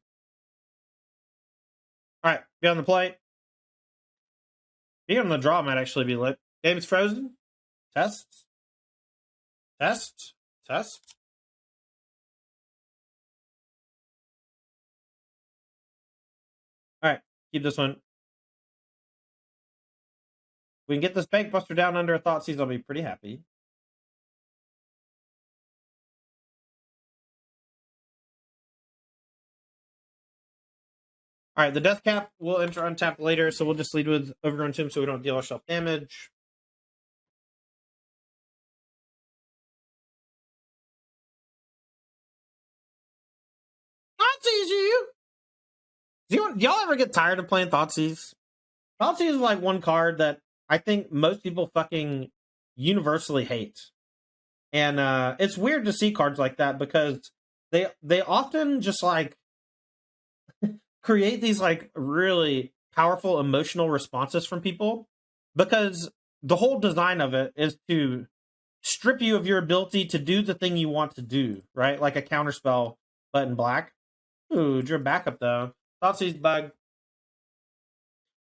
Alright, be on the play. Being on the draw might actually be lit. Game's frozen. Test. Alright, keep this one. If we can get this Bankbuster down under a Thoughtseize, I'll be pretty happy. All right, the Death Cap will enter untapped later, so we'll just lead with Overgrown Tomb so we don't deal ourselves damage. Thoughtseize you! Do y'all ever get tired of playing Thoughtseize? Thoughtseize is like one card that I think most people fucking universally hate. And it's weird to see cards like that because they often just like create these like really powerful emotional responses from people because the whole design of it is to strip you of your ability to do the thing you want to do, right? Like a counterspell, but in black. Ooh, drew backup though. Thoughtseize bug.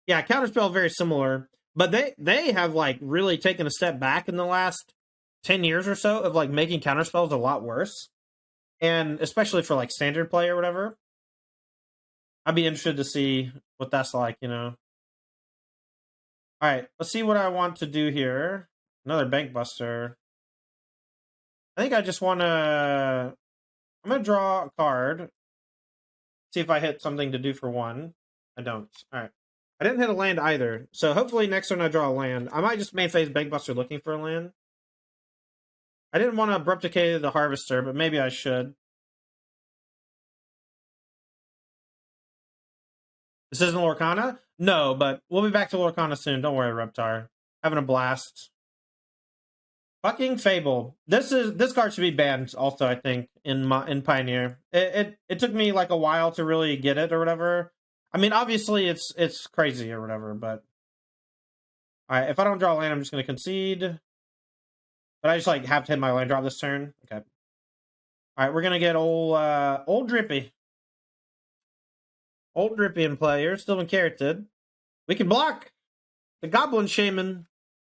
Yeah, counterspell very similar, but they have like really taken a step back in the last 10 years or so of like making counterspells a lot worse. And especially for like standard play or whatever. I'd be interested to see what that's like, you know. All right, let's see what I want to do here. Another Bank Buster. I think I just want to... I'm going to draw a card. See if I hit something to do for one. I don't. All right. I didn't hit a land either. So hopefully next turn I draw a land. I might just main phase Bank Buster looking for a land. I didn't want to Abrupt Decay the Harvester, but maybe I should. This isn't Lorcana? No, but we'll be back to Lorcana soon. Don't worry, Reptar. Having a blast. Fucking Fable. This card should be banned also, I think, in Pioneer. It took me like a while to really get it or whatever. I mean, obviously it's crazy or whatever, but alright, if I don't draw a land, I'm just gonna concede. But I just like have to hit my land drop this turn. Okay. Alright, we're gonna get old Drippy. Old Drippy in play. You're still been carroted. We can block the Goblin Shaman.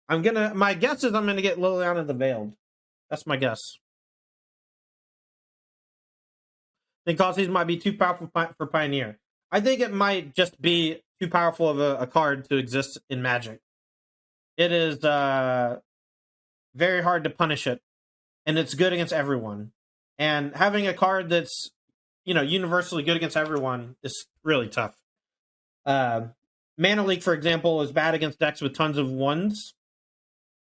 My guess is I'm gonna get Liliana the Veiled. That's my guess. I think Thoughtseize might be too powerful for Pioneer. I think it might just be too powerful of a card to exist in Magic. It is very hard to punish it, and it's good against everyone. And having a card that's, you know, universally good against everyone is really tough. Mana Leak, for example, is bad against decks with tons of ones.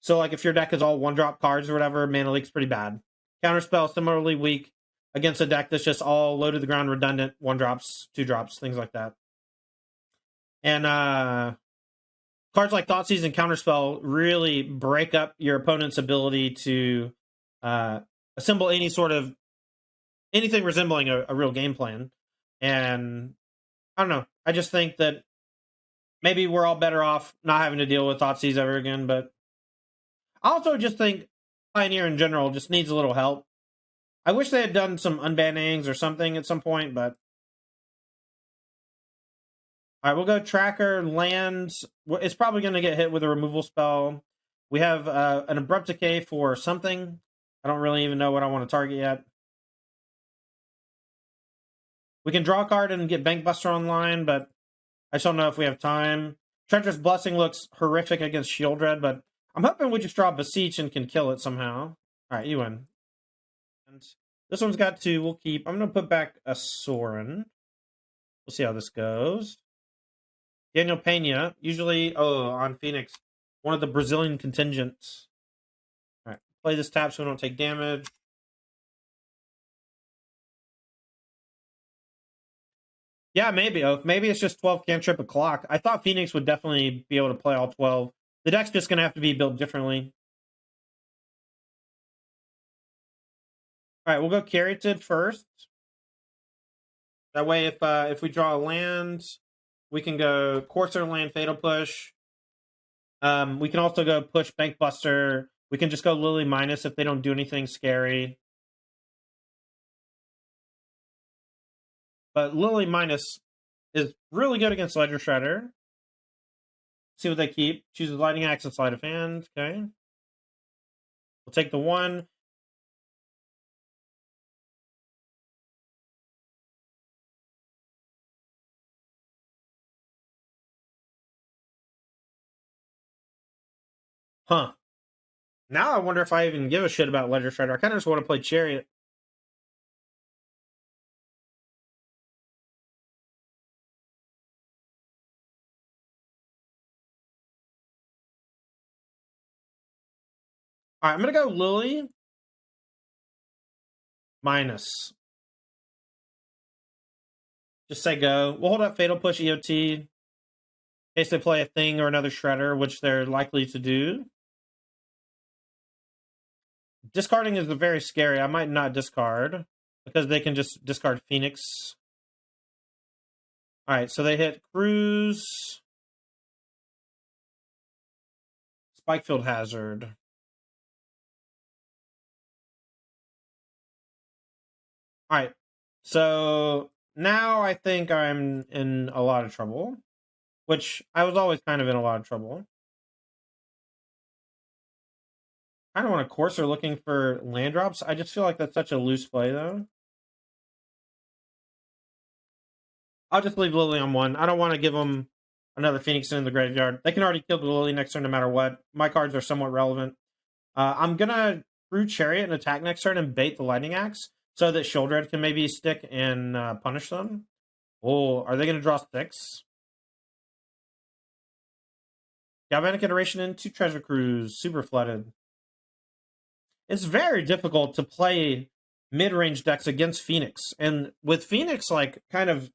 So, like, if your deck is all one-drop cards or whatever, Mana Leak's pretty bad. Counterspell, similarly weak against a deck that's just all low to the ground, redundant, one-drops, two-drops, things like that. And cards like Thoughtseize and Counterspell really break up your opponent's ability to assemble anything resembling a real game plan. And I don't know. I just think that maybe we're all better off not having to deal with Thoughtseize ever again, but I also just think Pioneer in general just needs a little help. I wish they had done some unbannings or something at some point, but... Alright, we'll go Tracker, Lands. It's probably going to get hit with a removal spell. We have an Abrupt Decay for something. I don't really even know what I want to target yet. We can draw a card and get Bank Buster online, but I just don't know if we have time. Treacherous Blessing looks horrific against Shieldred, but I'm hoping we just draw Beseech and can kill it somehow. Alright, you win. And this one's got 2. We'll keep. I'm going to put back a Sorin. We'll see how this goes. Daniel Pena, usually, on Phoenix, one of the Brazilian contingents. Alright, play this tap so we don't take damage. Yeah, maybe. Maybe it's just 12 cantrip o'clock. I thought Phoenix would definitely be able to play all 12. The deck's just going to have to be built differently. Alright, we'll go Carroted first. That way, if we draw a land, we can go Courser Land, Fatal Push. We can also go push Bank Buster. We can just go Lily minus if they don't do anything scary. But Lily minus is really good against Ledger Shredder. See what they keep. Chooses Lightning Axe and Sleight of Hand. Okay. We'll take the 1. Huh. Now I wonder if I even give a shit about Ledger Shredder. I kind of just want to play Chariot. All right, I'm going to go Lily minus. Just say go. We'll hold up Fatal Push EOT in case they play a thing or another Shredder, which they're likely to do. Discarding is very scary. I might not discard because they can just discard Phoenix. All right, so they hit Cruise, Spikefield Hazard. All right, so now I think I'm in a lot of trouble, which I was always kind of in a lot of trouble. I don't want a Courser looking for land drops. I just feel like that's such a loose play, though. I'll just leave Lily on one. I don't want to give them another Phoenix in the graveyard. They can already kill the Lily next turn no matter what. My cards are somewhat relevant. I'm going to Crew Chariot and attack next turn and bait the Lightning Axe so that Shieldred can maybe stick and punish them. Oh, are they going to draw 6? Galvanic Iteration into Treasure Cruise. Super flooded. It's very difficult to play mid-range decks against Phoenix. And with Phoenix, like, kind of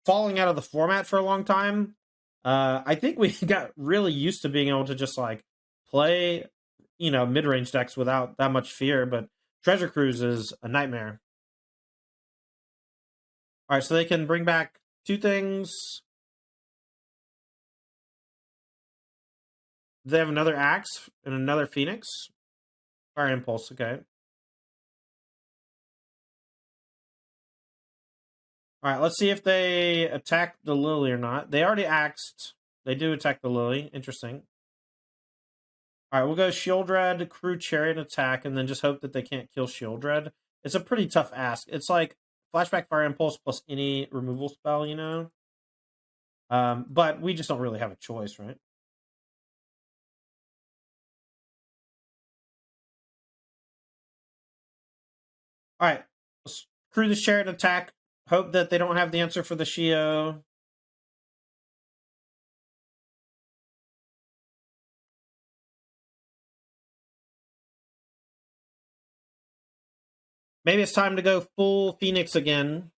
falling out of the format for a long time, I think we got really used to being able to just, like, play, mid-range decks without that much fear. But Treasure Cruise is a nightmare. All right, so they can bring back 2 things. They have another Axe and another Phoenix. Fire Impulse, okay. All right, let's see if they attack the Lily or not. They already axed. They do attack the Lily. Interesting. All right, we'll go Shieldred, Crew Chariot attack, and then just hope that they can't kill Shieldred. It's a pretty tough ask. It's like Flashback Fire Impulse plus any removal spell, But we just don't really have a choice, right? All right, let's Crew the Chariot attack. Hope that they don't have the answer for the Shio. Maybe it's time to go full Phoenix again.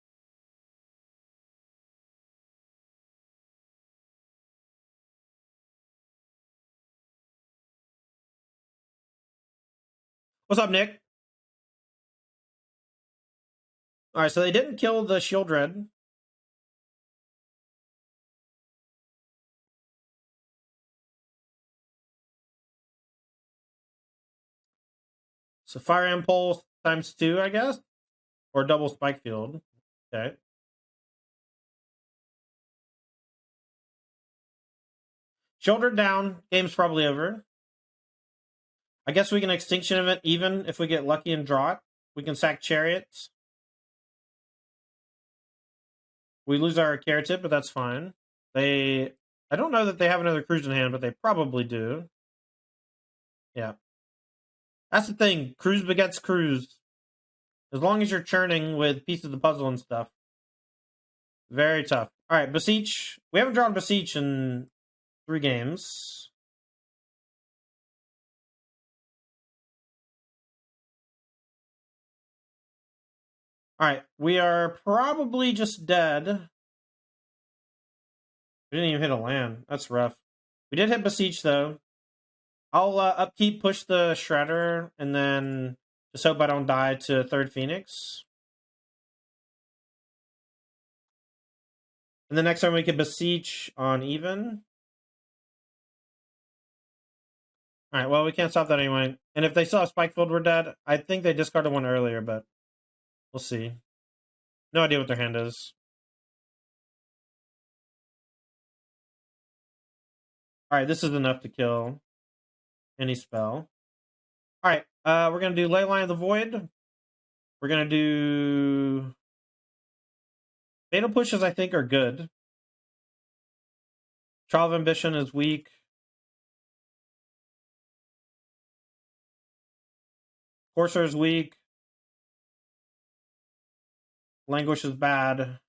What's up, Nick? All right, so they didn't kill the Shieldred. So Fire Impulse times 2, I guess? Or double Spikefield. Okay. Shoulder down. Game's probably over. I guess we can Extinction Event even if we get lucky and draw it. We can sack Chariots. We lose our Carrot, but that's fine. I don't know that they have another Cruise in hand, but they probably do. Yeah. That's the thing. Cruise begets Cruise. As long as you're churning with pieces of the puzzle and stuff. Very tough. All right, Beseech. We haven't drawn Beseech in 3 games. All right, we are probably just dead. We didn't even hit a land. That's rough. We did hit Beseech, though. I'll upkeep, push the Shredder, and then just hope I don't die to 3rd Phoenix. And the next time we can Beseech on even. All right, well, we can't stop that anyway. And if they still have Spikefield, we're dead. I think they discarded one earlier, but we'll see. No idea what their hand is. All right, this is enough to kill any spell. All right, we're going to do Leyline of the Void. We're going to do... Fatal Pushes, I think, are good. Trial of Ambition is weak. Courser is weak. Languish is bad.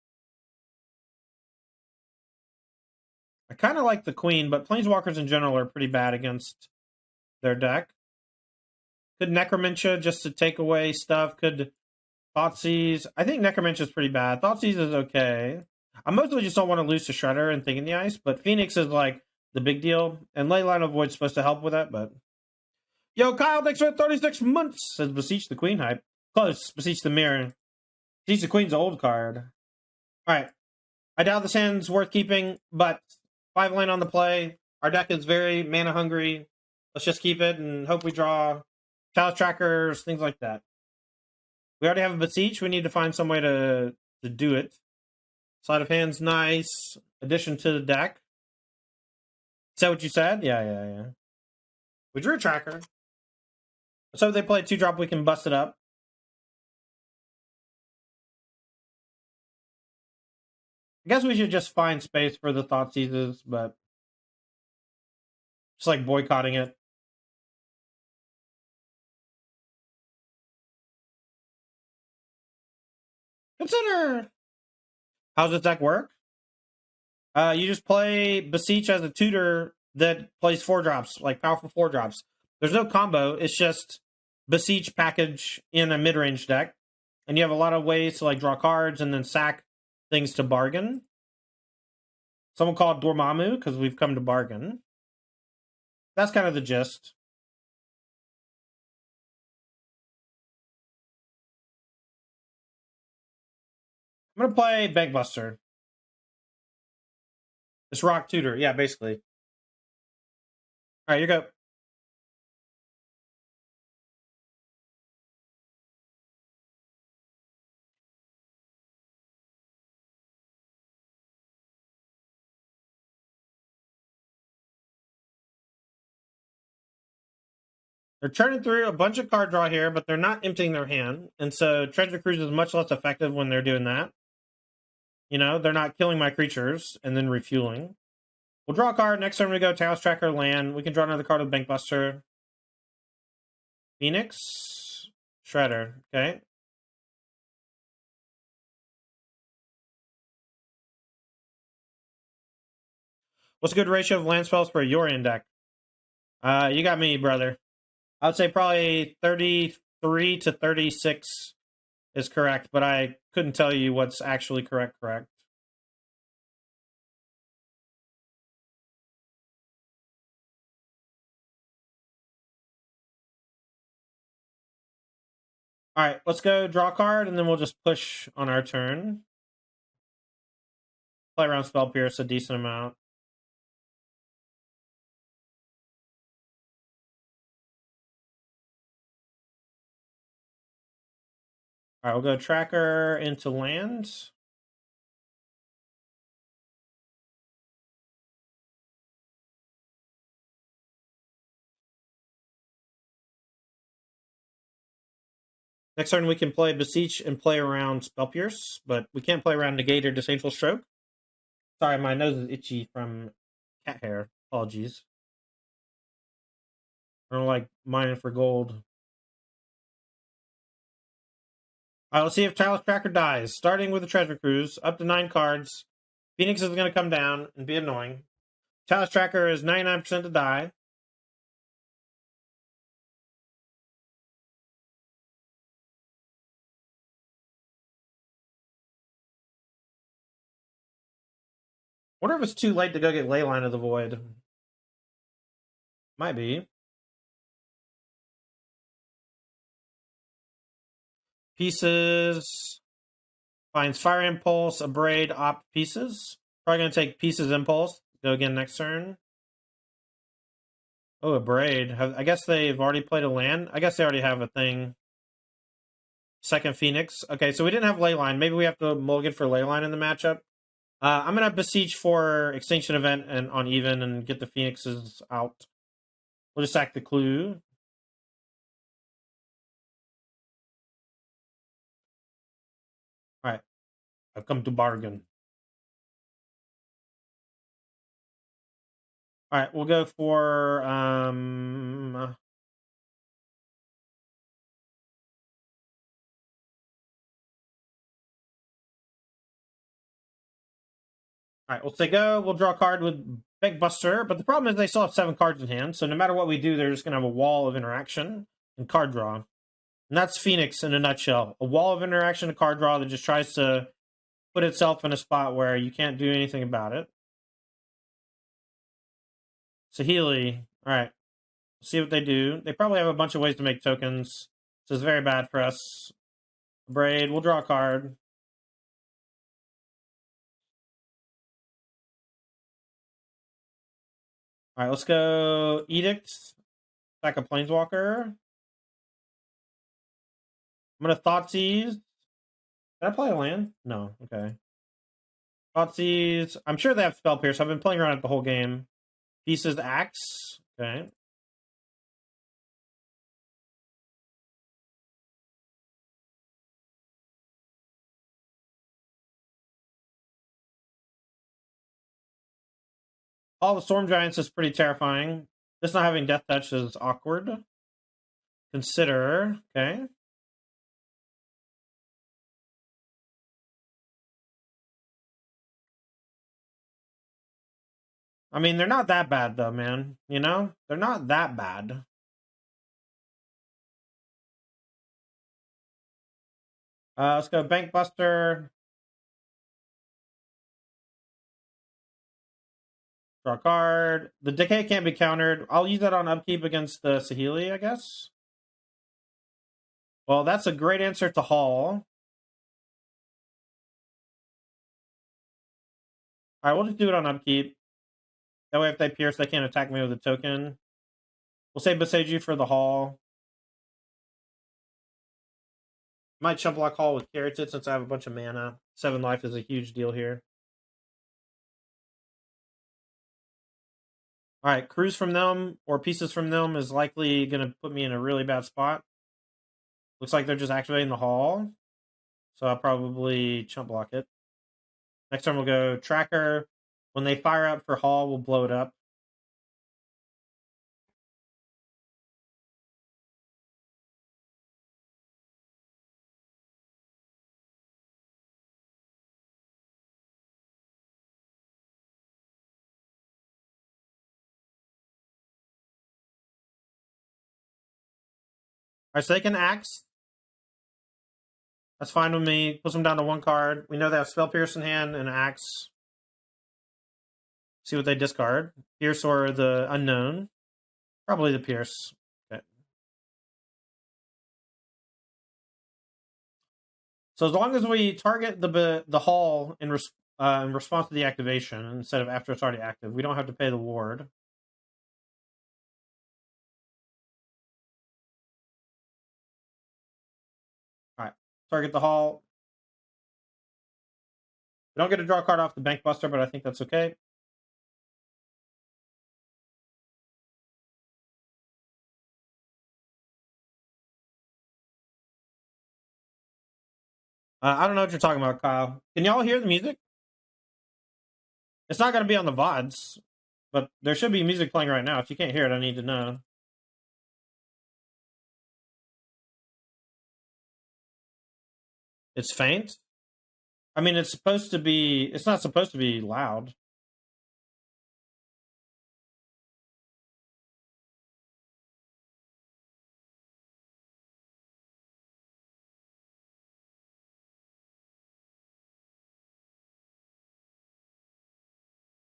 I kind of like the Queen, but Planeswalkers in general are pretty bad against their deck. Could Necromentia just to take away stuff? Could Thoughtseize? I think Necromentia is pretty bad. Thoughtseize is okay. I mostly just don't want to lose to Shredder and Thing in the Ice, but Phoenix is like the big deal, and Leyline of Void's supposed to help with that, but... Yo, Kyle, thanks for 36 months, says Beseech the Queen hype. Close, Beseech the Mirror. Beseech the Queen's old card. Alright. I doubt this hand's worth keeping, but 5 land on the play. Our deck is very mana hungry. Let's just keep it and hope we draw Chalice Trackers, things like that. We already have a Beseech. We need to find some way to do it. Sleight of hand's nice. Addition to the deck. Is that what you said? Yeah. We drew a tracker. So if they play 2-drop, we can bust it up. I guess we should just find space for the Thoughtseizes, but just like boycotting it. Consider! How's this deck work? You just play Beseech as a tutor that plays 4-drops, like powerful 4-drops. There's no combo, it's just Beseech package in a mid-range deck. And you have a lot of ways to like draw cards and then sack things to bargain. Someone called Dormammu, because we've come to bargain. That's kind of the gist. I'm going to play Bankbuster. It's Rock Tutor. Yeah, basically. All right, you go. They're churning through a bunch of card draw here, but they're not emptying their hand. And so Treasure Cruise is much less effective when they're doing that. You know, they're not killing my creatures and then refueling. We'll draw a card. Next turn we go Chalice Tracker land. We can draw another card with Bankbuster. Phoenix. Shredder. Okay. What's a good ratio of land spells for a Yorion deck? You got me, brother. I would say probably 33 to 36 is correct, but I couldn't tell you what's actually correct. All right, let's go draw a card, and then we'll just push on our turn. Play around Spell Pierce a decent amount. All right, we'll go Tracker into land. Next turn we can play Beseech and play around Spell Pierce, but we can't play around Negate or Disdainful Stroke. Sorry, my nose is itchy from cat hair. Apologies. I don't like mining for gold. All right, let's see if Chalice Tracker dies. Starting with the Treasure Cruise, up to 9 cards. Phoenix is going to come down and be annoying. Chalice Tracker is 99% to die. Wonder if it's too late to go get Leyline of the Void. Might be. Pieces. Finds Fire Impulse, Abrade, Opt Pieces. Probably going to take Pieces Impulse. Go again next turn. Oh, Abrade. I guess they've already played a land. I guess they already have a thing. Second Phoenix. Okay, so we didn't have Leyline. Maybe we have to mulligan for Leyline in the matchup. I'm going to Beseech for Extinction Event and on even and get the Phoenixes out. We'll just sack the Clue. Alright. I've come to bargain. Alright, we'll go for... Alright, we'll say go. We'll draw a card with Bankbuster, but the problem is they still have 7 cards in hand, so no matter what we do, they're just going to have a wall of interaction. and card draw. And that's Phoenix in a nutshell. A wall of interaction, a card draw that just tries to put itself in a spot where you can't do anything about it. Saheeli, alright. See what they do. They probably have a bunch of ways to make tokens. So it's very bad for us. Braid, we'll draw a card. Alright, let's go Edict. Sack a Planeswalker. I'm gonna Thoughtseize. Did I play a land? No, okay. Thoughtseize. I'm sure they have Spell Pierce. I've been playing around it the whole game. Pieces Axe. Okay. All the Storm Giants is pretty terrifying. This not having Death Touch is awkward. Consider. Okay. I mean, they're not that bad, though, man. You know? They're not that bad. Let's go Bankbuster. Draw a card. The Decay can't be countered. I'll use that on upkeep against the Saheeli, I guess. Well, that's a great answer to Hall. Alright, we'll just do it on upkeep. That way, if they pierce, they can't attack me with a token. We'll say Beseech for the Hall. Might chump block Hall with Carroted since I have a bunch of mana. 7 life is a huge deal here. Alright, Cruise from them or pieces from them is likely going to put me in a really bad spot. Looks like they're just activating the Hall. So I'll probably chump block it. Next turn we'll go Tracker. When they fire out for Hall, we'll blow it up. Alright, so they can Axe. That's fine with me. Puts them down to 1 card. We know they have Spell Pierce in hand and Axe. See what they discard. Pierce or the Unknown. Probably the Pierce. Okay. So as long as we target the Hall in response to the activation instead of after it's already active, we don't have to pay the ward. Alright. Target the Hall. We don't get to draw a card off the Bankbuster, but I think that's okay. I don't know what you're talking about, Kyle. Can y'all hear the music? It's not going to be on the VODs, but there should be music playing right now. If you can't hear it, I need to know. It's faint? I mean, it's supposed to be... It's not supposed to be loud.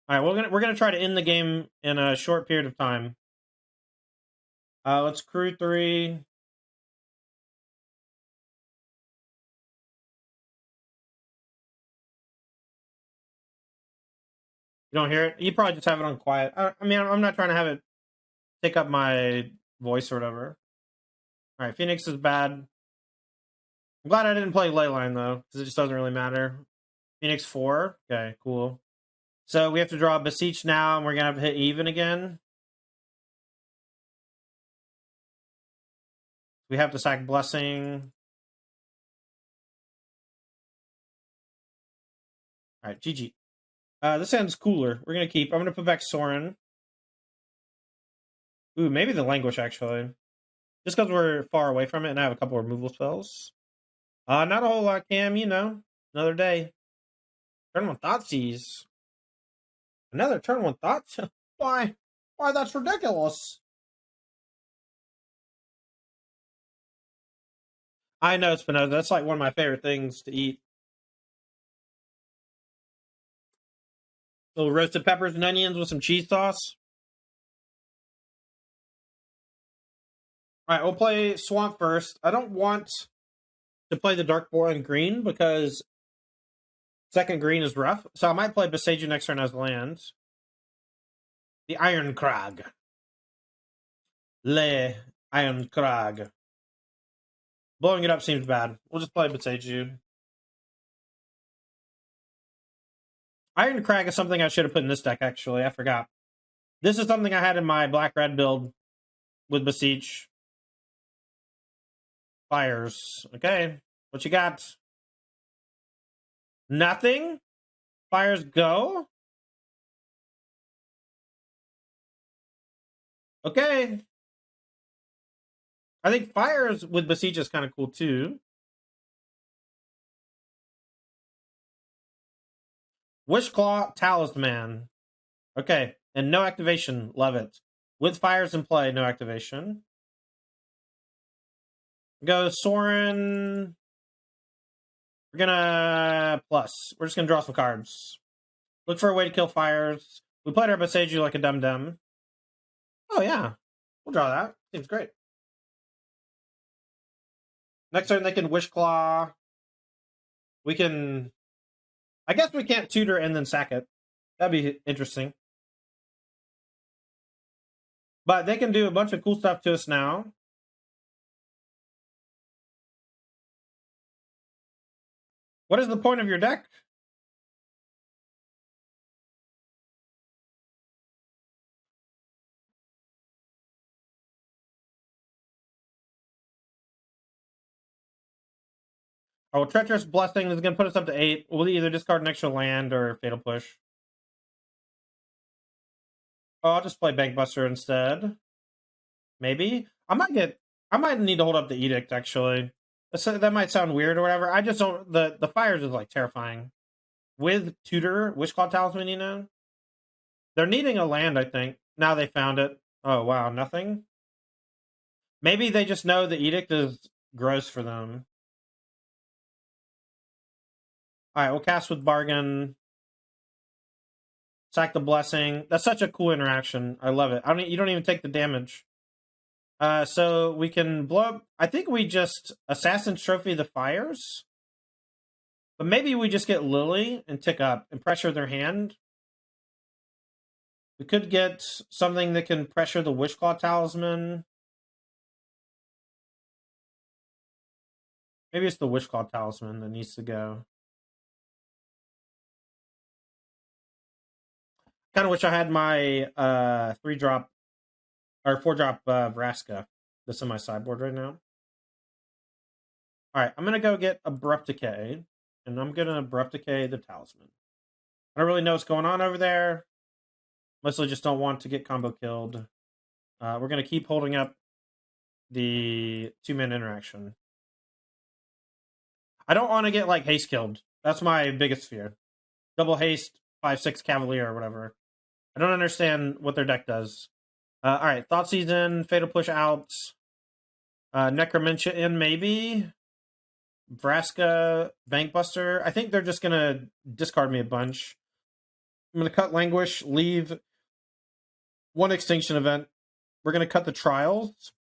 All right, we're gonna try to end the game in a short period of time. Let's crew 3. You don't hear it? You probably just have it on quiet. I mean, I'm not trying to have it take up my voice or whatever. All right, Phoenix is bad. I'm glad I didn't play Leyline though, because it just doesn't really matter. Phoenix 4. Okay, cool. So we have to draw Beseech now, and we're gonna have to hit even again. We have to sack Blessing. All right, GG. This hand's cooler. We're gonna keep. I'm gonna put back Sorin. Ooh, maybe the Languish actually. Just because we're far away from it, and I have a couple removal spells. Not a whole lot, Cam. You know, another day. Turn 1 Thoughtseize. Another turn 1 Thoughts? Why? Why, that's ridiculous. I know, Spinoza. That's like one of my favorite things to eat. Little roasted peppers and onions with some cheese sauce. All right, we'll play Swamp first. I don't want to play the Dark Boar and green because second green is rough. So I might play Beseech next turn as lands. The Iron Crag. Le Iron Crag. Blowing it up seems bad. We'll just play Beseech. Iron Crag is something I should have put in this deck, actually. I forgot. This is something I had in my black-red build with Beseech. Fires. Okay. What you got? Nothing? Fires go? Okay. I think Fires with Beseech is kind of cool, too. Wishclaw Talisman. Okay. And no activation. Love it. With Fires in play, no activation. Go Soren. We're gonna plus. We're just gonna draw some cards. Look for a way to kill Fires. We played our Beseiju like a dum-dum. Oh, yeah. We'll draw that. Seems great. Next turn, they can Wishclaw. We can... I guess we can't tutor and then sack it. That'd be interesting. But they can do a bunch of cool stuff to us now. What is the point of your deck? Oh, Treacherous Blessing is going to put us up to 8. We'll either discard an extra land or Fatal Push. Oh, I'll just play Bankbuster instead. Maybe. I might need to hold up the Edict, actually. That might sound weird or whatever. I just don't... The Fires is, like, terrifying. With Tutor, Wishclaw Talisman, you know? They're needing a land, I think. Now they found it. Oh, wow, nothing? Maybe they just know the Edict is gross for them. Alright, we'll cast with Bargain. Sack the Blessing. That's such a cool interaction. I love it. You don't even take the damage. So we can blow up... I think we just Assassin's Trophy the Fires. But maybe we just get Lily and tick up and pressure their hand. We could get something that can pressure the Wishclaw Talisman. Maybe it's the Wishclaw Talisman that needs to go. Kind of wish I had my 3-drop or 4-drop Vraska that's in my sideboard right now. Alright, I'm going to go get Abrupt Decay. And I'm going to Abrupt Decay the Talisman. I don't really know what's going on over there. Mostly just don't want to get combo killed. We're going to keep holding up the 2-man interaction. I don't want to get, like, haste killed. That's my biggest fear. Double haste, 5/6 Cavalier or whatever. I don't understand what their deck does. Alright, Thought Season, Fatal Push out. Necromancia in, maybe. Vraska, Bankbuster. I think they're just going to discard me a bunch. I'm going to cut Languish, leave 1 Extinction Event. We're going to cut the Trials.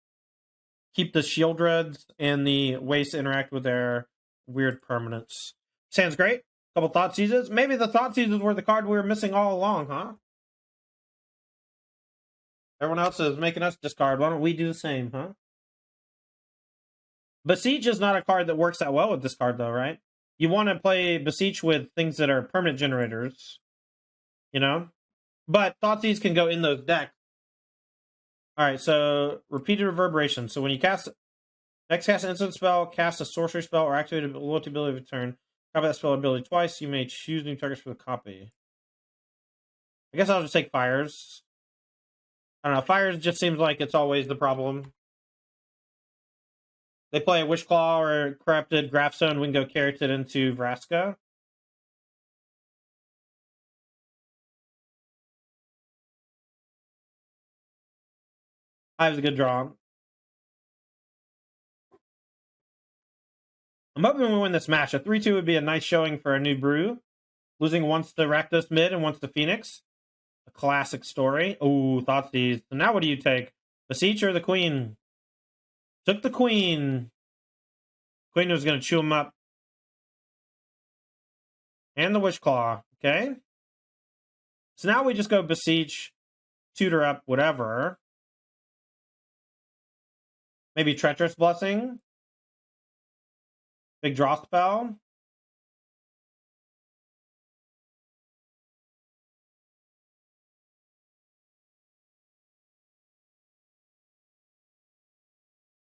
Keep the Shield Dreads and the ways to interact with their weird permanents. Sounds great. Couple Thought Seizes. Maybe the Thought Seizes were the card we were missing all along, huh? Everyone else is making us discard. Why don't we do the same, huh? Beseech is not a card that works that well with this card, though, right? You want to play Beseech with things that are permanent generators, you know? But Thoughtseize can go in those decks. Alright, so Repeated Reverberation. So when you cast an instant spell, cast a sorcery spell, or activate a loyalty ability of a turn, copy that spell ability twice, you may choose new targets for the copy. I guess I'll just take Fires. I don't know, Fires just seems like it's always the problem. They play a Wishclaw or Corrupted Grafstone, we can go carrot it into Vraska. I have a good draw. I'm hoping we win this match. A 3-2 would be a nice showing for a new brew. Losing once to Rakdos mid and once to Phoenix. A classic story. Oh, Thoughtseize. So now what do you take? Beseech or the Queen? Took the Queen. Queen was going to chew him up. And the Witchclaw. Okay. So now we just go Beseech, tutor up, whatever. Maybe Treacherous Blessing. Big draw spell.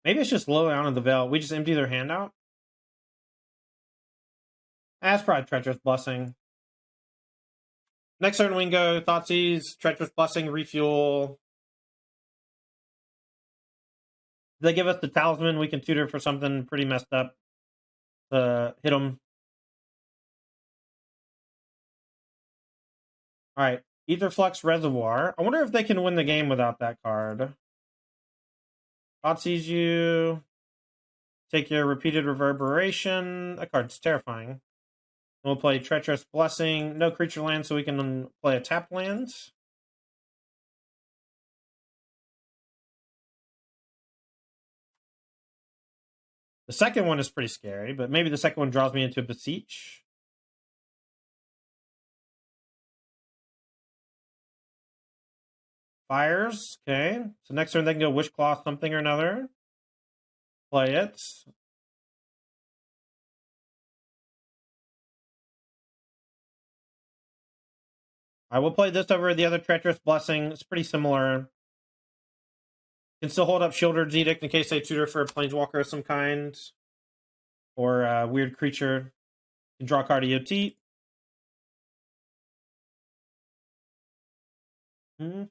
Maybe it's just low down in the Veil. We just empty their hand out. That's probably Treacherous Blessing. Next turn we can go Thoughtseize, Treacherous Blessing, Refuel. If they give us the Talisman, we can tutor for something pretty messed up to hit them. Alright, Aetherflux Reservoir. I wonder if they can win the game without that card. Thoughtseize you. Take your Repeated Reverberation. That card's terrifying. We'll play Treacherous Blessing. No creature land, so we can play a tap land. The second one is pretty scary, but maybe the second one draws me into Beseech. Fires. Okay. So next turn they can go Wishclaw something or another. Play it. I will play this over the other Treacherous Blessing. It's pretty similar. Can still hold up Shieldred's Edict in case they tutor for a Planeswalker of some kind. Or a weird creature. Can draw a card EOT. You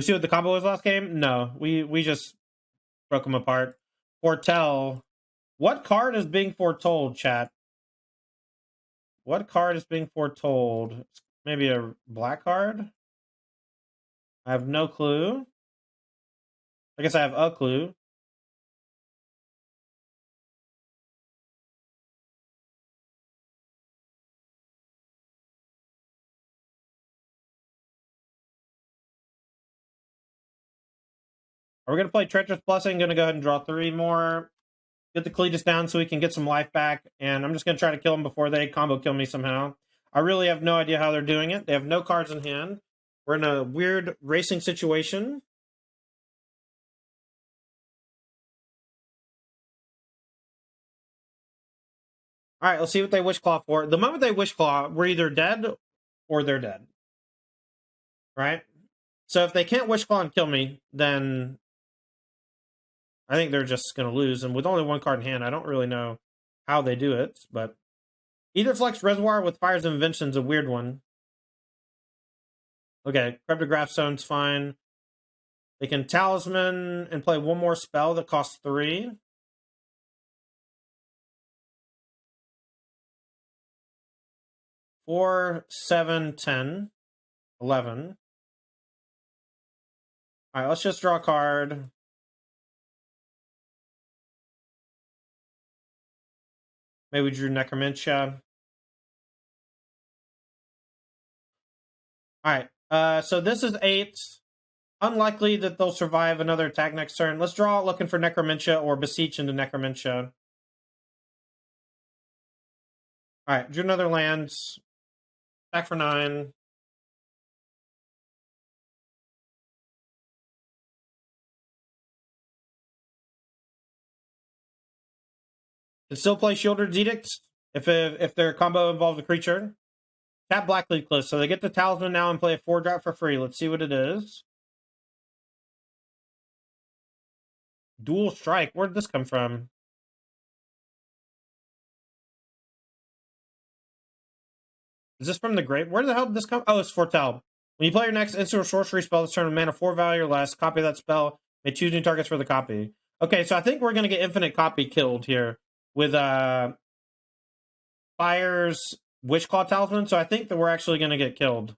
see what the combo was last game? No. We just broke them apart. Foretell. What card is being foretold, chat? What card is being foretold? Maybe a black card? I have no clue. I guess I have a clue. Are we going to play Treacherous Blessing? Going to go ahead and draw 3 more. Get the Cletus down so we can get some life back. And I'm just going to try to kill them before they combo kill me somehow. I really have no idea how they're doing it. They have no cards in hand. We're in a weird racing situation. All right, let's see what they Wishclaw for. The moment they Wishclaw, we're either dead or they're dead. Right? So if they can't Wishclaw and kill me, then I think they're just going to lose. And with only 1 card in hand, I don't really know how they do it. But Aetherflux Reservoir with Fires of Invention is a weird one. Okay, Cryptograph Stone's fine. They can Talisman and play 1 more spell that costs 3. Four, 7, 10, 11. All right, let's just draw a card. Maybe we drew Necromentia. All right, so this is 8. Unlikely that they'll survive another attack next turn. Let's draw looking for Necromentia or Beseech into Necromentia. All right, drew another land. Back for 9. Can still play Shieldred's Edict if their combo involves a creature. Tap Blackleaf Cliff, so they get the Talisman now and play a 4-drop for free. Let's see what it is. Dual Strike. Where'd this come from? Is this from the grave? Where the hell did this come? Oh, it's Foretell. When you play your next instant or sorcery spell this turn with mana 4 value or less, copy that spell. May choose new targets for the copy. Okay, so I think we're going to get infinite copy killed here with Fire's Witchclaw Talisman. So I think that we're actually going to get killed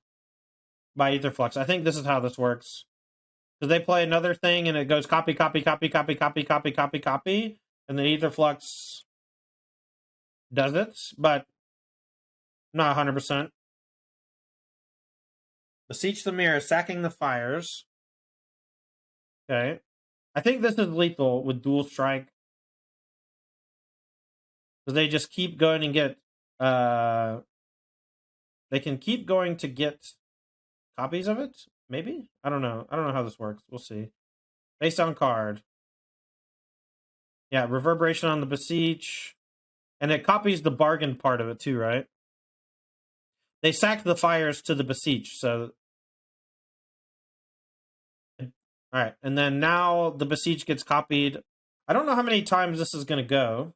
by Aetherflux. I think this is how this works. Because they play another thing and it goes copy, copy, copy, copy, copy, copy, copy, copy, and then Etherflux does it, but not 100%. Beseech the Mirror, sacking the fires. Okay. I think this is lethal with Dual Strike. Because they just keep going and get... they can keep going to get copies of it? Maybe? I don't know. I don't know how this works. We'll see. Based on card. Yeah, Reverberation on the Beseech. And it copies the bargain part of it too, right? They sack the fires to the Beseech, so... Alright, and then now the Beseech gets copied. I don't know how many times this is going to go.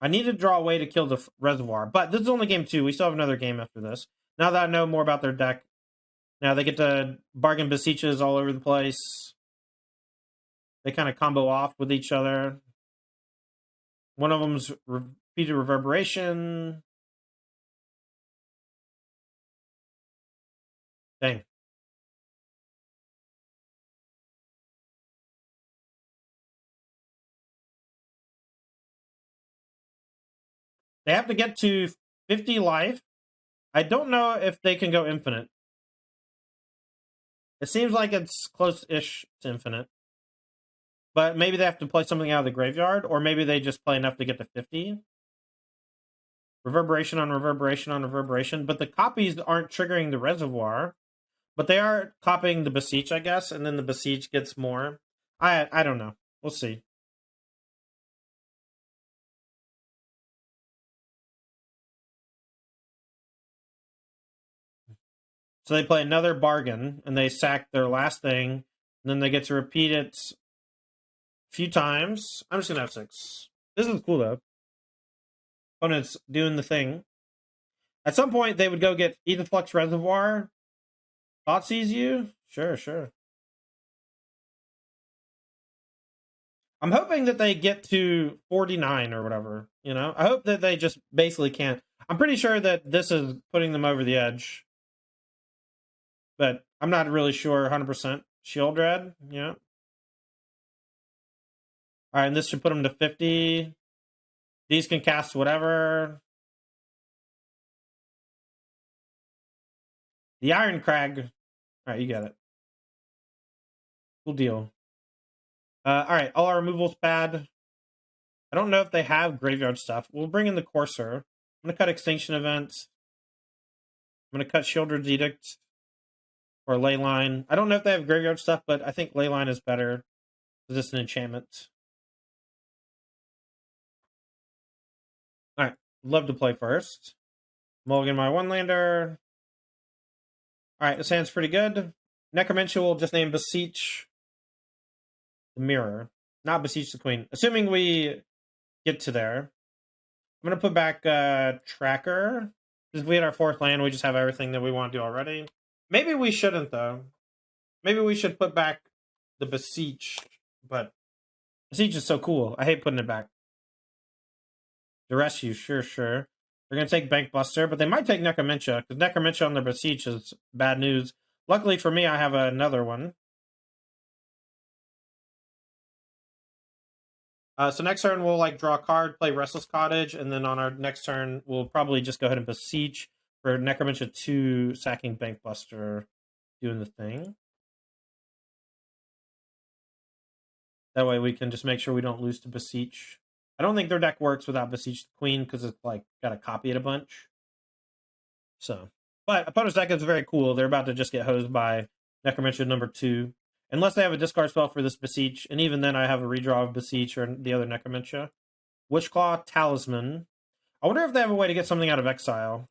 I need to draw a way to kill the Reservoir, but this is only game 2. We still have another game after this. Now that I know more about their deck, now they get to bargain Beseeches all over the place. They kind of combo off with each other. One of them's repeated Reverberation. Dang. They have to get to 50 life. I don't know if they can go infinite. It seems like it's close-ish to infinite. But maybe they have to play something out of the graveyard, or maybe they just play enough to get to 50. Reverberation on Reverberation on Reverberation. But the copies aren't triggering the Reservoir. But they are copying the Beseech, I guess, and then the Beseech gets more. I don't know. We'll see. So they play another bargain, and they sack their last thing, and then they get to repeat it a few times. I'm just going to have 6. This is cool, though. Opponent's doing the thing. At some point, they would go get Etherflux Reservoir. Thought sees you? Sure, sure. I'm hoping that they get to 49 or whatever, you know? I hope that they just basically can't. I'm pretty sure that this is putting them over the edge. But I'm not really sure 100%. Shield Red, yeah. Alright, and this should put them to 50. These can cast whatever. The Iron Crag. Alright, you got it. Cool deal. Alright, all our removals bad. I don't know if they have graveyard stuff. We'll bring in the Courser. I'm going to cut Extinction Event. I'm going to cut Shieldred's Edict. Or Leyline. I don't know if they have graveyard stuff, but I think Leyline is better. Because it's an enchantment. Alright, love to play first. Mulligan my 1-lander. Alright, this hand's pretty good. Necromancer will just name Beseech the Mirror. Not Beseech the Queen. Assuming we get to there. I'm going to put back Tracker. Because we had our 4th land, we just have everything that we want to do already. Maybe we shouldn't, though. Maybe we should put back the Beseech. But Beseech is so cool. I hate putting it back. The Rescue, sure. They're going to take Bankbuster, but they might take Necromancer, because Necromancer on their Beseech is bad news. Luckily for me, I have another one. So next turn, we'll draw a card, play Restless Cottage, and then on our next turn, we'll probably just go ahead and Beseech for Necromancer 2, sacking Bankbuster, doing the thing. That way we can just make sure we don't lose to Beseech. I don't think their deck works without Beseech the Queen, because it's got to copy it a bunch. So, but opponent's deck is very cool. They're about to just get hosed by Necromancer number 2. Unless they have a discard spell for this Beseech, and even then I have a redraw of Beseech or the other Necromancer. Witchclaw, Talisman. I wonder if they have a way to get something out of exile.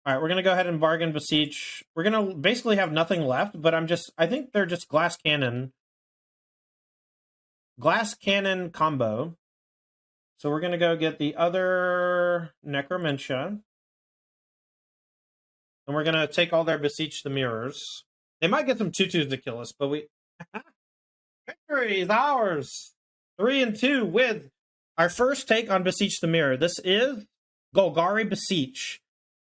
Alright, we're going to go ahead and bargain Beseech. We're going to basically have nothing left, but I think they're just Glass Cannon. Glass Cannon combo. So we're going to go get the other Necromancer. And we're going to take all their Beseech the Mirrors. They might get some 2/2s to kill us, but we... Victory is ours. 3-2 with our first take on Beseech the Mirror. This is Golgari Beseech.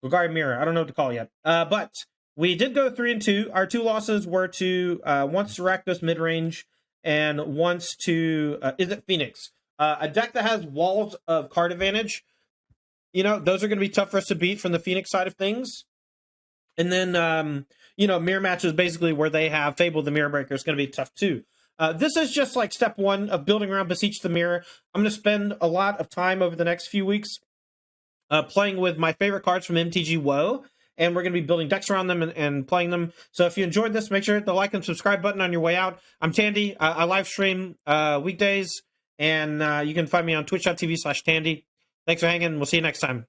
Golgari Mirror. I don't know what to call it yet. But we did go 3-2. Our two losses were to once to Rakdos mid-range and once to is it Phoenix? A deck that has walls of card advantage. You know, those are going to be tough for us to beat from the Phoenix side of things. And then, you know, mirror matches basically where they have Fable the Mirror Breaker is going to be tough too. This is just like step one of building around Beseech the Mirror. I'm going to spend a lot of time over the next few weeks playing with my favorite cards from MTG WoW, and we're going to be building decks around them and playing them. So if you enjoyed this, make sure to hit the like and subscribe button on your way out. I'm Tandy. I live stream weekdays, and you can find me on twitch.tv/Tandy. Thanks for hanging. We'll see you next time.